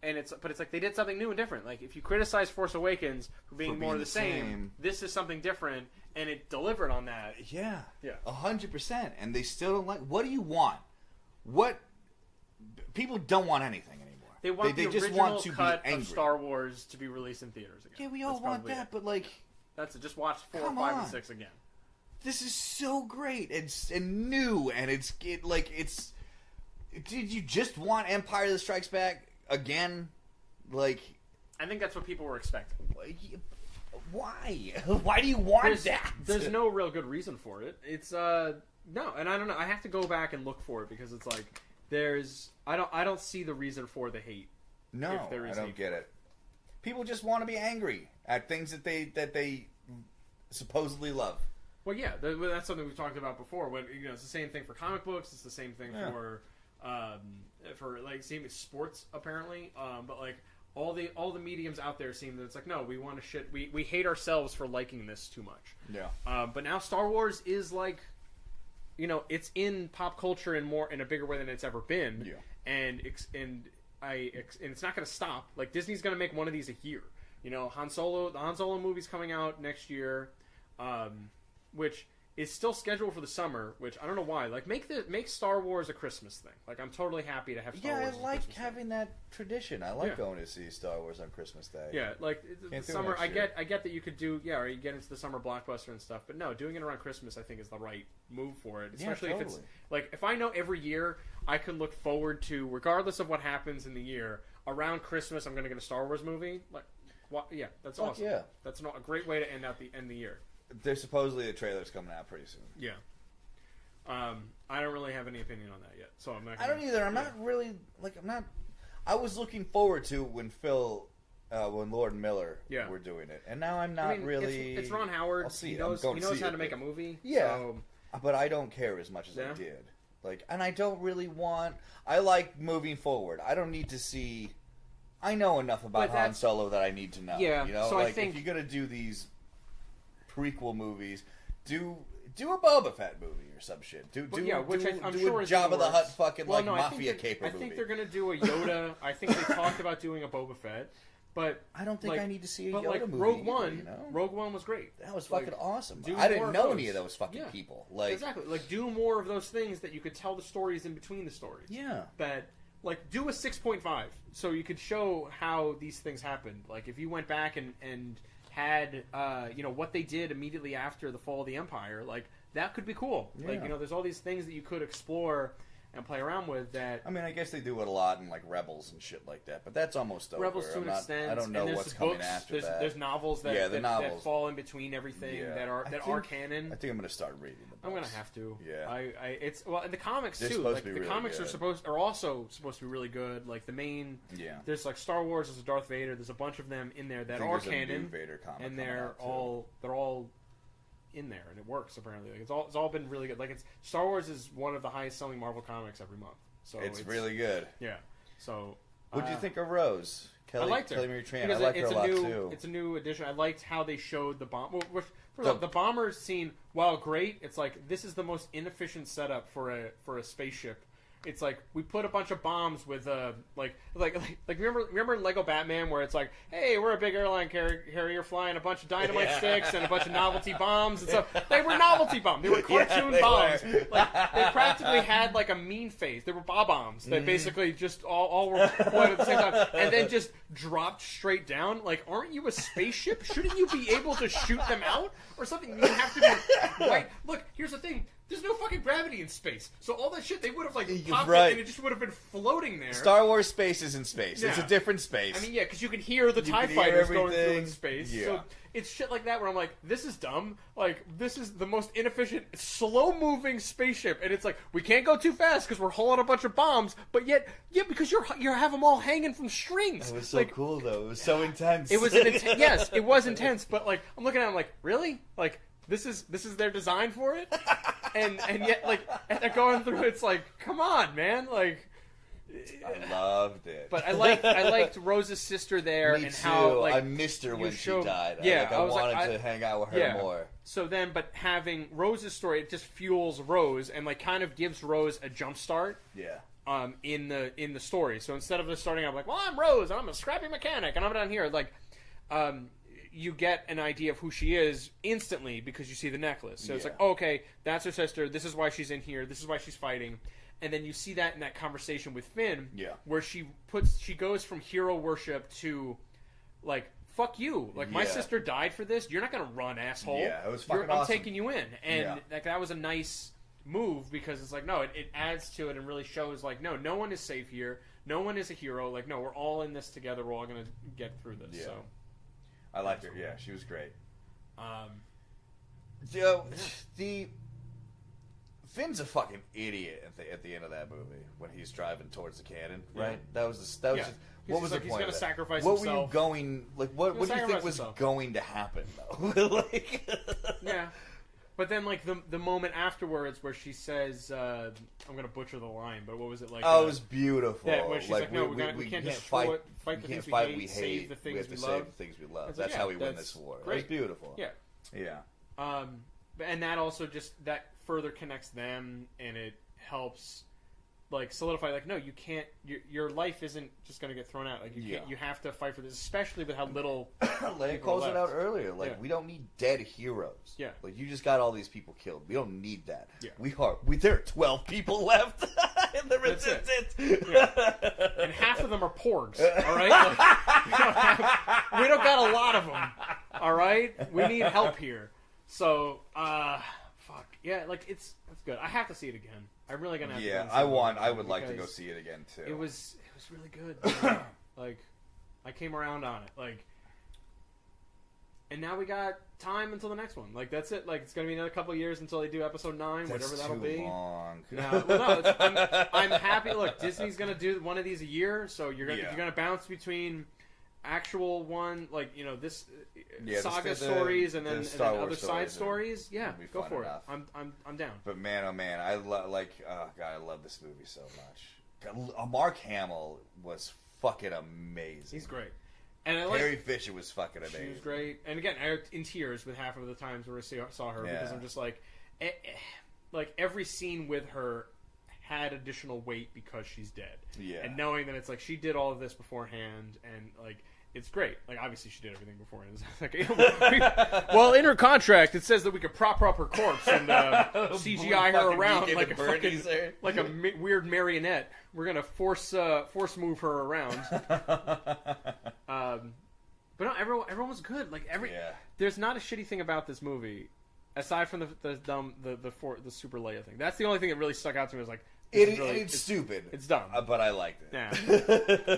And it's like they did something new and different. Like, if you criticize Force Awakens for being more of the same, this is something different, and it delivered on that. Yeah. 100%. And they still don't like... What do you want? People don't want anything anymore. They want the just original want to cut be angry. of Star Wars to be released in theaters again. Yeah, we all want that, but like... That's it. Just watch 4, 5, and 6 again. This is so great and new, and it's... Did you just want Empire That Strikes Back... Again, like... I think that's what people were expecting. Why? Why do you want that? There's no real good reason for it. It's, no, and I don't know. I have to go back and look for it, because it's like, I don't see the reason for the hate. No, I don't get it. People just want to be angry at things that they supposedly love. Well, yeah, that's something we've talked about before. When it's the same thing for comic books. It's the same thing for like same as sports apparently, but like all the mediums out there seem that it's like, no, we want to shit. We hate ourselves for liking this too much. Yeah. But now Star Wars is like, it's in pop culture in a bigger way than it's ever been. Yeah. And it's not going to stop. Like, Disney's going to make one of these a year. The Han Solo movie's coming out next year, which is still scheduled for the summer, which I don't know why. Like, make Star Wars a Christmas thing. Like, I'm totally happy to have Star Wars. Yeah, I like having that tradition. I like going to see Star Wars on Christmas Day. Yeah, like the summer. I get that you could do or you get into the summer blockbuster and stuff, but no, doing it around Christmas I think is the right move for it. Especially if it's like, if I know every year I can look forward to, regardless of what happens in the year, around Christmas I'm going to get a Star Wars movie. Like, yeah, that's awesome. Yeah, that's a great way to end the year. There's supposedly a trailer's coming out pretty soon. Yeah. I don't really have any opinion on that yet, so I'm not. I don't either. I'm not really I was looking forward to when Lord and Miller were doing it, and now I'm not really. It's Ron Howard. I'll see he knows how to make a movie. Yeah, so. But I don't care as much as I did. And I don't really want. I like moving forward. I don't need to see. I know enough about Han Solo that I need to know. Yeah. You know, so I think if you're gonna do these prequel movies, do a Boba Fett movie or some shit. I'm sure is Jabba the Hutt fucking mafia caper movie. I think they're gonna do a Yoda. I think they talked about doing a Boba Fett. But I don't think I need to see a Yoda movie. Rogue One, Rogue One was great. That was fucking awesome. I didn't know any of those fucking people. Exactly. Do more of those things that you could tell the stories in between the stories. Yeah. That do a 6.5 so you could show how these things happened. If you went back and had what they did immediately after the fall of the Empire, that could be cool. Yeah. There's all these things that you could explore and play around with that. I mean, I guess they do it a lot in Rebels and shit like that, but that's almost over. Rebels to an extent. I don't know what's coming after that. There's novels that fall in between everything that are canon. I think I'm going to start reading them. I'm going to have to. Yeah. And the comics too. The comics are also supposed to be really good. The main. Yeah. There's Star Wars. There's a Darth Vader. There's a bunch of them in there that are canon. A new Vader comic and they're all in there, and it works apparently. It's all been really good. Star Wars is one of the highest selling Marvel comics every month. So it's really good. Yeah. So what did you think of Rose? I liked her. Kelly Marie Tran. I like her a lot too. It's a new addition. I liked how they showed the bomb. The bomber scene, while great, it's this is the most inefficient setup for a spaceship. It's we put a bunch of bombs with remember in Lego Batman where it's hey, we're a big airline carrier flying a bunch of dynamite sticks and a bunch of novelty bombs and stuff. They were novelty bombs. They were cartoon bombs. They practically had a mean face. They were bombs that basically just all were deployed at the same time and then just dropped straight down. Aren't you a spaceship? Shouldn't you be able to shoot them out or something? You have to be right. Look, here's the thing. There's no fucking gravity in space. So all that shit, they would have popped it and it just would have been floating there. Star Wars space is in space. Yeah. It's a different space. I mean, because you can hear the TIE fighters going through in space. Yeah. So it's shit like that where I'm this is dumb. This is the most inefficient, slow-moving spaceship. And it's we can't go too fast because we're hauling a bunch of bombs. But yet, because you have them all hanging from strings. It was so cool, though. It was so intense. It was yes, it was intense. But I'm looking at them really? This is their design for it? And yet, and they're going through it's come on, man. I loved it. But I liked Rose's sister there. Me and too. how I missed her when she died. I wanted to hang out with her more. So then, but having Rose's story, it just fuels Rose and kind of gives Rose a jump start. Yeah. In the story. So instead of just starting out well, I'm Rose, and I'm a scrappy mechanic, and I'm down here you get an idea of who she is instantly because you see the necklace. So it's okay, that's her sister. This is why she's in here. This is why she's fighting. And then you see that in that conversation with Finn, where she goes from hero worship to fuck you. My sister died for this. You're not gonna run, asshole. Yeah, it was fucking awesome. I'm taking you in, and that was a nice move because it's no, it adds to it and really shows no one is safe here. No one is a hero. No, we're all in this together. We're all gonna get through this. Yeah. So. I liked her. Yeah, she was great. The Finn's a fucking idiot at the end of that movie when he's driving towards the cannon. Right? That was what was the point? He's going to sacrifice himself. What were you going? What do you think was going to happen though? Yeah. But then, the moment afterwards where she says, I'm going to butcher the line, but what was it like? Oh, it was beautiful. Where she's no, we can't just fight the things we hate, save the things we love. Save the things we love. That's how we win this war. Great. It was beautiful. Yeah. Yeah. And that also that further connects them, and it helps solidify no, you can't, your life isn't just going to get thrown out. You have to fight for this, especially with how little Leia calls it out earlier. We don't need dead heroes. Yeah. You just got all these people killed. We don't need that. Yeah. There are 12 people left in the Resistance. Yeah. And half of them are porgs. All right. We don't got a lot of them. All right. We need help here. So, fuck yeah. It's good. I have to see it again. I'm really gonna have to. Yeah, I would like to go see it again too. It was really good. I came around on it. And now we got time until the next one. That's it. It's gonna be another couple of years until they do episode 9, whatever that'll be. Long. No, I'm happy. Look, Disney's gonna do one of these a year, so if you're gonna bounce between actual one this saga stories and then other side stories, go for it. I'm down. But man, oh man, I love God, I love this movie so much. Mark Hamill was fucking amazing. He's great. And Carrie Fisher was fucking amazing. She was great. And again, I was in tears with half of the times where I saw her because I'm just like every scene with her had additional weight because she's dead. Yeah. And knowing that it's like she did all of this beforehand and like it's great. Like obviously she did everything beforehand. Well, in her contract it says that we could prop up her corpse and CGI her around like a weird marionette. We're gonna force move her around. But no, everyone was good. Like there's not a shitty thing about this movie, aside from the Super Leia thing. That's the only thing that really stuck out to me. Was like it's stupid. It's dumb, but I liked it. Yeah,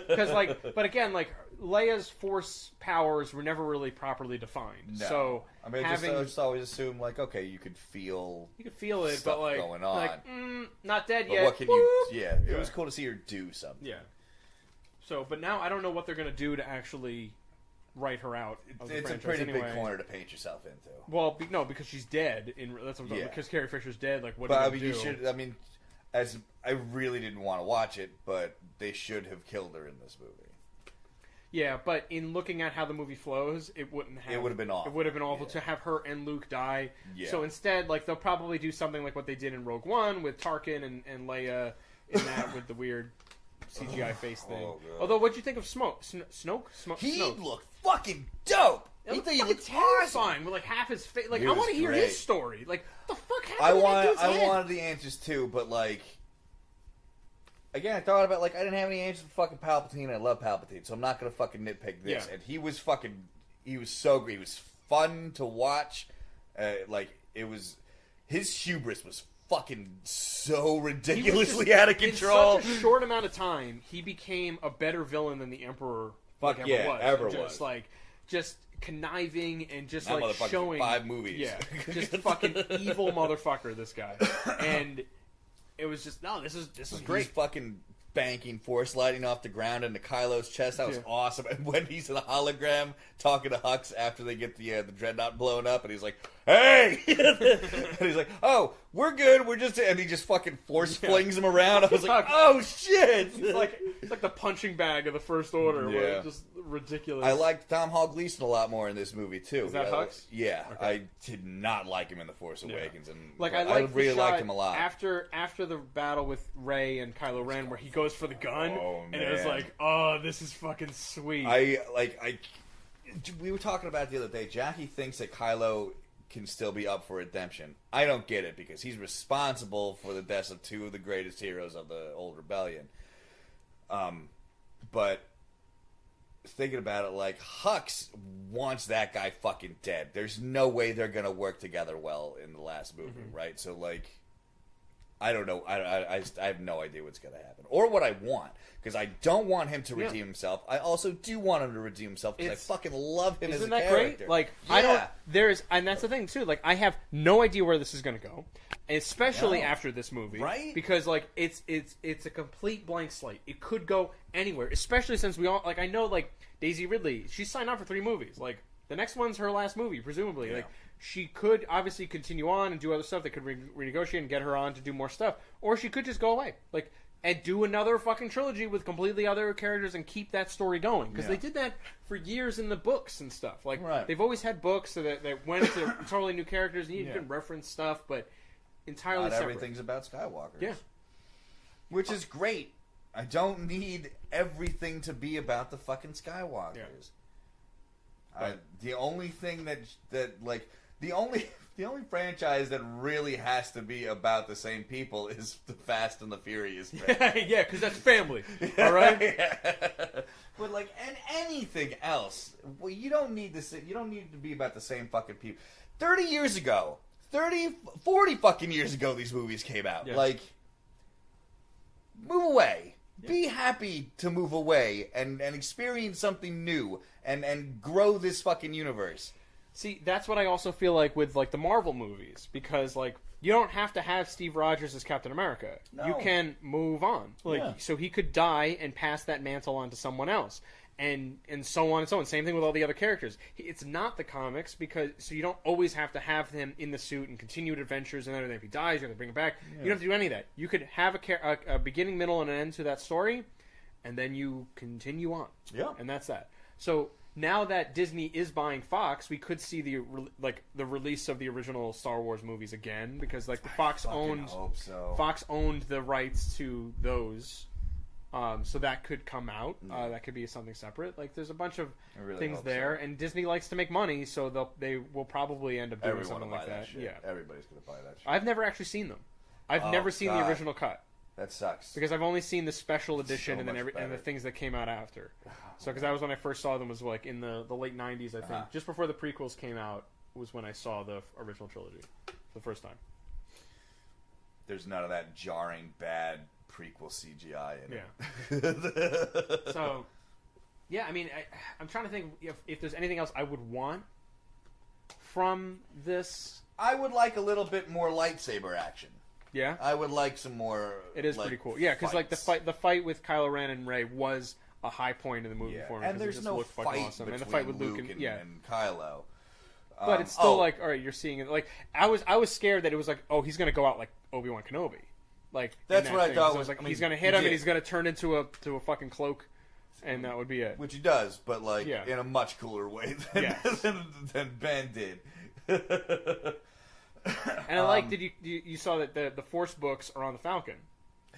because but again, like Leia's force powers were never really properly defined. No. So I mean, I just always assumed like, okay, you could feel it, but like going on, like not dead but yet. What can you? Yeah, it was cool to see her do something. Yeah. So, but now I don't know what they're gonna do to actually write her out. It's a pretty big corner to paint yourself into. Well, no, because she's dead. That's what because Carrie Fisher's dead. Like, what? But do you should. I mean, as I really didn't want to watch it, but they should have killed her in this movie. Yeah, but in looking at how the movie flows, it wouldn't have. It would have been awful. It would have been awful to have her and Luke die. Yeah. So instead, like they'll probably do something like what they did in Rogue One with Tarkin and Leia in that with the weird CGI face thing. Although, what'd you think of Snoke? He looked fucking dope. He looked terrifying with like half his face. Like I want to hear his story. Like what the fuck happened? I wanted the answers too, but like again, I thought about like I didn't have any answers for fucking Palpatine. And I love Palpatine, so I'm not gonna fucking nitpick this. Yeah. And he was so great. He was fun to watch. Like it was his hubris was fucking so ridiculously out of control. In such a short amount of time, he became a better villain than the Emperor ever was. Like, just conniving and just that like showing 5 movies. Yeah, just fucking evil motherfucker. This guy, and it was just this is great. He's fucking banking Force lighting off the ground into Kylo's chest. That was awesome. And when he's in a hologram talking to Hux after they get the dreadnought blown up, and he's like, "Hey," and he's like, "Oh, we're good. We're just," and he just fucking force flings him around. I was like, "Oh shit!" It's like the punching bag of the First Order. Yeah, where just ridiculous. I liked Tom Hall Gleason a lot more in this movie too. Is that Hux? Yeah, okay. I did not like him in The Force Awakens, and I really liked him a lot. After the battle with Rey and Kylo Ren, where he goes for the gun, and it was like, oh, this is fucking sweet. We were talking about it the other day. Jackie thinks that Kylo can still be up for redemption. I don't get it because he's responsible for the deaths of 2 of the greatest heroes of the old rebellion. But thinking about it, like Hux wants that guy fucking dead. There's no way they're gonna work together well in the last movie, right? So like, I don't know. I have no idea what's gonna happen or what I want because I don't want him to redeem himself. I also do want him to redeem himself because I fucking love him as a character. Isn't that great? Like I don't. And that's the thing too. Like I have no idea where this is gonna go, especially after this movie, right? Because like it's a complete blank slate. It could go anywhere, especially since we all like. I know like Daisy Ridley. She's signed on for 3 movies. Like the next one's her last movie, presumably. Like. She could obviously continue on and do other stuff. They could renegotiate and get her on to do more stuff. Or she could just go away. Like, and do another fucking trilogy with completely other characters and keep that story going. Because they did that for years in the books and stuff. Like, they've always had books so that went into totally new characters and you can reference stuff, but entirely separate. Not everything's about Skywalkers. Yeah. Which is great. I don't need everything to be about the fucking Skywalkers. Yeah. The only thing that like... The only franchise that really has to be about the same people is the Fast and the Furious. Yeah, because that's family. All right. But like, and anything else, well, you don't need to be about the same fucking people. 40 fucking years ago, these movies came out. Yeah. Like, move away. Yeah. Be happy to move away and experience something new and grow this fucking universe. See, that's what I also feel like with like the Marvel movies, because like you don't have to have Steve Rogers as Captain America. No. You can move on. Like so he could die and pass that mantle on to someone else. And so on and so on. Same thing with all the other characters. It's not the comics so you don't always have to have him in the suit and continued adventures and everything. If he dies, you have to bring him back. Yeah. You don't have to do any of that. You could have a beginning, middle, and an end to that story, and then you continue on. Yeah. And that's that. So now that Disney is buying Fox, we could see the release of the original Star Wars movies again, because like the Fox owned the rights to those. So that could come out. That could be something separate. Like, there's a bunch of things there, and Disney likes to make money, so they will probably end up doing something like that. Shit. Yeah, everybody's gonna buy that shit. I've never actually seen them. I've never seen the original cut. That sucks. Because I've only seen the special edition and the things that came out after. So, because that was when I first saw them, was like in the late '90s, I think, just before the prequels came out, was when I saw the original trilogy for the first time. There's none of that jarring bad prequel CGI in it. So, yeah, I mean, I'm trying to think if there's anything else I would want from this. I would like a little bit more lightsaber action. Yeah, I would like some more. It is pretty cool. Yeah, because like the fight with Kylo Ren and Rey was a high point in the movie for me. And there's no fight awesome. between and the fight with Luke and Kylo. But it's still like, all right, you're seeing it. Like, I was scared that it was like, oh, he's gonna go out like Obi-Wan Kenobi. Like, that's what I thought. So was like, he's gonna hit him and he's gonna turn into a fucking cloak, and that would be it. Which he does, but like in a much cooler way than Ben did. And I like that you saw that the Force books are on the Falcon.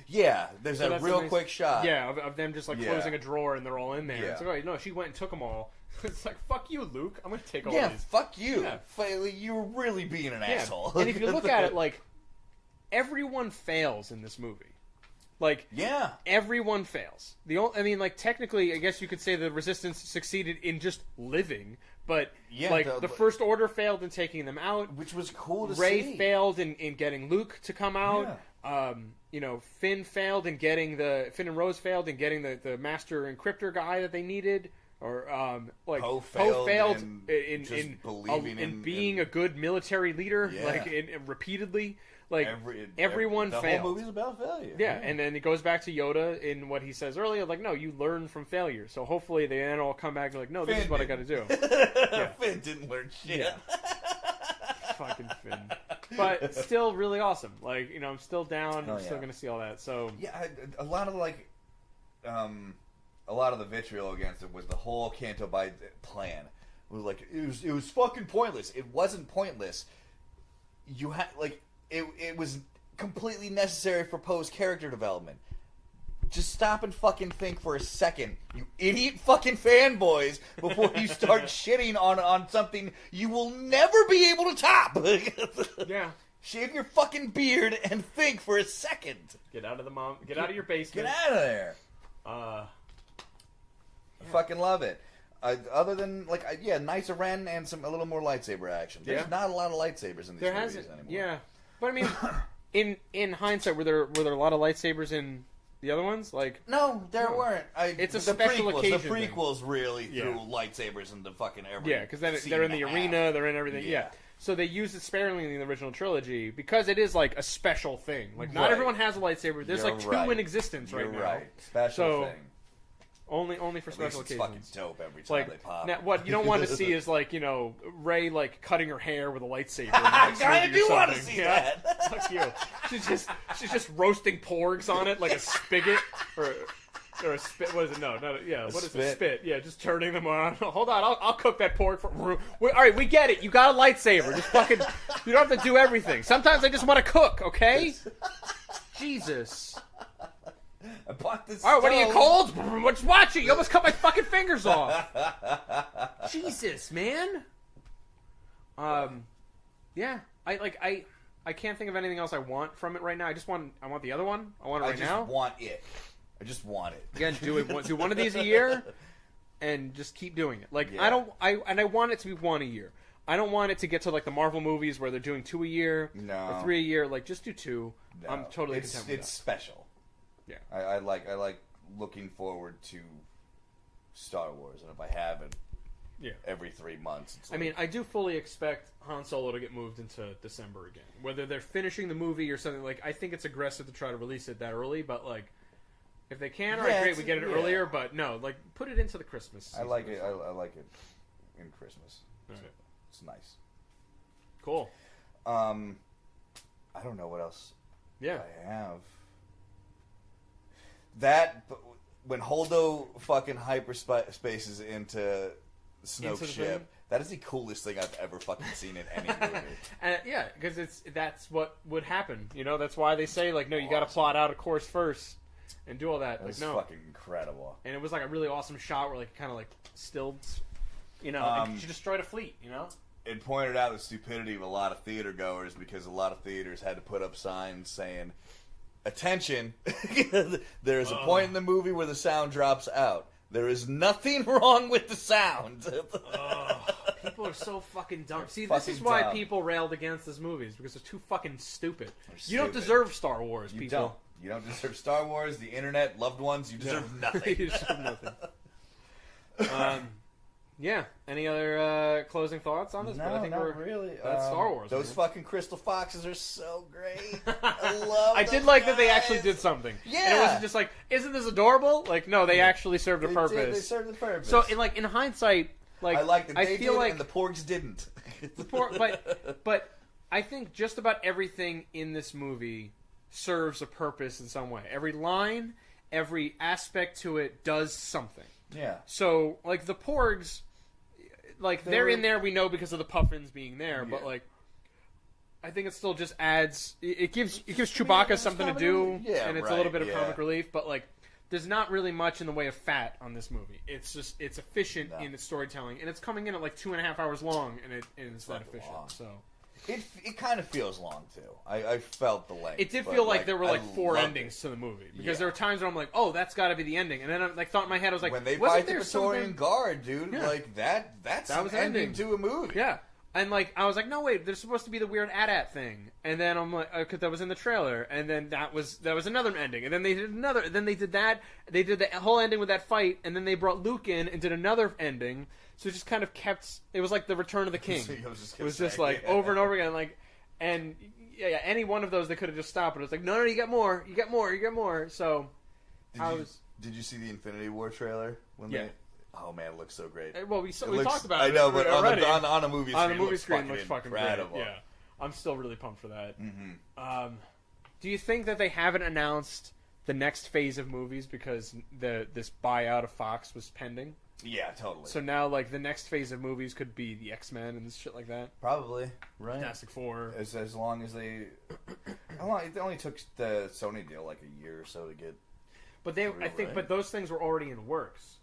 Yeah, there's a real quick shot. Yeah, of them just like closing a drawer and they're all in there. Yeah. It's like, oh, no, she went and took them all. It's like, fuck you, Luke. I'm going to take all these. Yeah, fuck you. Yeah. You're really being an asshole. And if you look at it, like, everyone fails in this movie. Like, everyone fails. Technically, I guess you could say the Resistance succeeded in just living. But the First Order failed in taking them out, which was cool to see. Rey failed in getting Luke to come out. Yeah. Finn and Rose failed in getting the Master Encryptor guy that they needed. Or Poe failed in being a good military leader, repeatedly. Like everyone failed. The whole movie's about failure. Yeah, and then it goes back to Yoda in what he says earlier, like, no, you learn from failure. So hopefully they then all come back and be like, no, this is what I got to do. Finn didn't learn shit. Yeah. Fucking Finn. But still really awesome. Like, I'm still down. I'm still going to see all that. So yeah, a lot of the vitriol against it was the whole Canto Bight plan. It was like it was fucking pointless. It wasn't pointless. You had it was completely necessary for Poe's character development. Just stop and fucking think for a second, you idiot fucking fanboys, before you start shitting on something you will never be able to top. Yeah. Shave your fucking beard and think for a second. Get out of your basement. Get out of there. I fucking love it. Other than nicer Ren and a little more lightsaber action. There's not a lot of lightsabers in these movies anymore. Yeah, but I mean, in hindsight, were there a lot of lightsabers in the other ones? Like, no, there weren't. It's a special occasion. The prequels really threw lightsabers into fucking every. Yeah, because then they're in the arena, they're in everything. Yeah. So they used it sparingly in the original trilogy because it is like a special thing. Like, not everyone has a lightsaber. There's two in existence right now. Right. Special thing. Only for special occasions. It's fucking dope every time they pop. Now, what you don't want to see is Rey cutting her hair with a lightsaber. I kind of do want to see that. Fuck you. She's just roasting porgs on it like a spigot or a spit. What is it? No, not what is a spit? Yeah, just turning them on. Hold on, I'll cook that pork for. All right, we get it. You got a lightsaber. Just fucking. You don't have to do everything. Sometimes I just want to cook. Okay. Jesus. I bought this. All right, what are you, cold? Just watch it. You almost cut my fucking fingers off. Jesus, man. Yeah. I can't think of anything else I want from it right now. I want the other one. I want it right now. I just want it. Again, do one of these a year, and just keep doing it. I want it to be one a year. I don't want it to get to the Marvel movies where they're doing 2 a year or 3 a year. Just do 2. No. I'm totally content with that. It's special. Yeah, I like looking forward to Star Wars, and if I haven't, every 3 months. I do fully expect Han Solo to get moved into December again. Whether they're finishing the movie or something, I think it's aggressive to try to release it that early, but if they can, all right, great, we get it earlier. But no, put it into the Christmas season. I like it. I like it in Christmas. Right. It's nice. Cool. I don't know what else. Yeah, I have. That when Holdo fucking hyperspaces into Snoke ship. That is the coolest thing I've ever fucking seen in any movie. Yeah, because that's what would happen. You know, that's why they say like, no, you got to plot out a course first and do all that. It was like, no, fucking incredible. And it was like a really awesome shot where like kind of like stilled, you know, and she destroyed a fleet. You know, it pointed out the stupidity of a lot of theater goers because a lot of theaters had to put up signs saying, "Attention, there is a point in the movie where the sound drops out. There is nothing wrong with the sound." People are so fucking dumb. See, fucking this is why dumb. People railed against this movies because they're too fucking stupid. You stupid. don't deserve Star Wars, You people. don't. You don't deserve Star Wars, the internet, loved ones. You deserve nothing. You deserve nothing. Yeah. Any other closing thoughts on this? No, but I think not really. That's Star Wars. Those man. fucking crystal foxes are so great. I love. I did like that they actually did something. Yeah. And it wasn't just like, isn't this adorable? Like, no, they actually served a purpose. They served the purpose. So, in hindsight, like, I like that they feel did like and the porgs didn't. but I think just about everything in this movie serves a purpose in some way. Every line, every aspect to it does something. Yeah. So, like, the porgs, like, they're in there, we know, because of the puffins being there, but, like, I think it still just adds... It gives Chewbacca something to do, and it's a little bit of comic relief, but, like, there's not really much in the way of fat on this movie. It's just, it's efficient in its storytelling, and it's coming in at, like, 2.5 hours long, and it's that efficient, long. so... It kind of feels long, too. I felt the length. It did feel like there were, like, 4 endings to the movie. Because there were times where I'm like, oh, that's got to be the ending. And then I like, thought in my head, I was like, when they wasn't fight the there Praetorian something... Guard, dude, like, that's that was an ending to a movie. Yeah. And, like, I was like, no, wait, there's supposed to be the weird AT-AT thing. And then I'm like, because that was in the trailer. And then that was another ending. And then they did another. Then they did that. They did the whole ending with that fight. And then they brought Luke in and did another ending. So it just kind of kept... It was like the Return of the King. It was just like, over and over again, like... And yeah, any one of those they could have just stopped. But it was like, no, you got more, you got more, you got more. So Did you see the Infinity War trailer? Oh man, it looks so great. Well, we talked about it. I know, but already. on a movie screen, it looks fucking incredible. great. Yeah, I'm still really pumped for that. Mm-hmm. Do you think that they haven't announced the next phase of movies because this buyout of Fox was pending? Yeah, totally. So now, like, the next phase of movies could be the X-Men and shit like that. Probably, right? Fantastic Four. As long as they, how long? It only took the Sony deal like a year or so to get. But but those things were already in the works,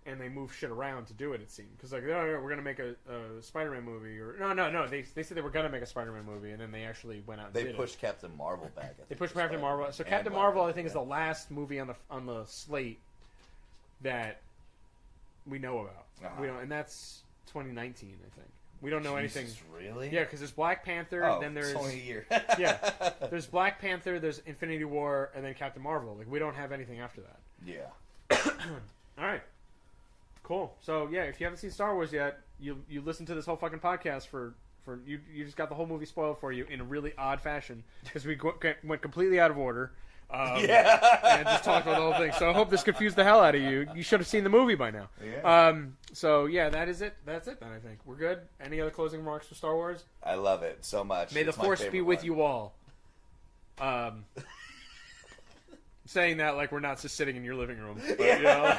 and they moved shit around to do it. It seemed because like, oh, we're gonna make a Spider-Man movie, or no, they said they were gonna make a Spider-Man movie, and then they actually went out. And did pushed Captain Marvel back. They pushed Captain Marvel. So Captain Marvel, I think, is the last movie on the slate that we know about. We don't, and that's 2019, I think. We don't know anything. Really? Yeah, because there's Black Panther, and then there's... it's only a year. Yeah. There's Black Panther, there's Infinity War, and then Captain Marvel. Like, we don't have anything after that. Yeah. All right. Cool. So, yeah, if you haven't seen Star Wars yet, you listen to this whole fucking podcast for you just got the whole movie spoiled for you in a really odd fashion, because we went completely out of order. And just talked about the whole thing. So I hope this confused the hell out of you. You should have seen the movie by now. Yeah. So yeah, that is it. That's it then, I think. We're good. Any other closing remarks for Star Wars? I love it so much. May the Force be with you all. Saying that like we're not just sitting in your living room, but, you know,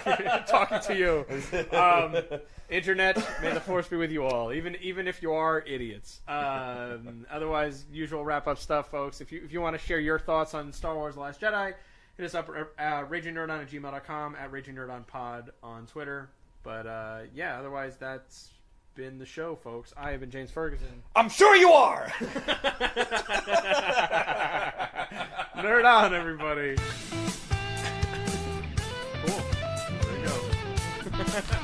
talking to you. Internet, may the Force be with you all, even if you are idiots. Otherwise, usual wrap-up stuff, folks. If you want to share your thoughts on Star Wars: The Last Jedi, hit us up at ragingnerdon@gmail.com, at ragingnerdonpod on Twitter. But yeah, otherwise that's been the show, folks. I have been James Ferguson. I'm sure you are. Nerd on, everybody. Cool. There you go.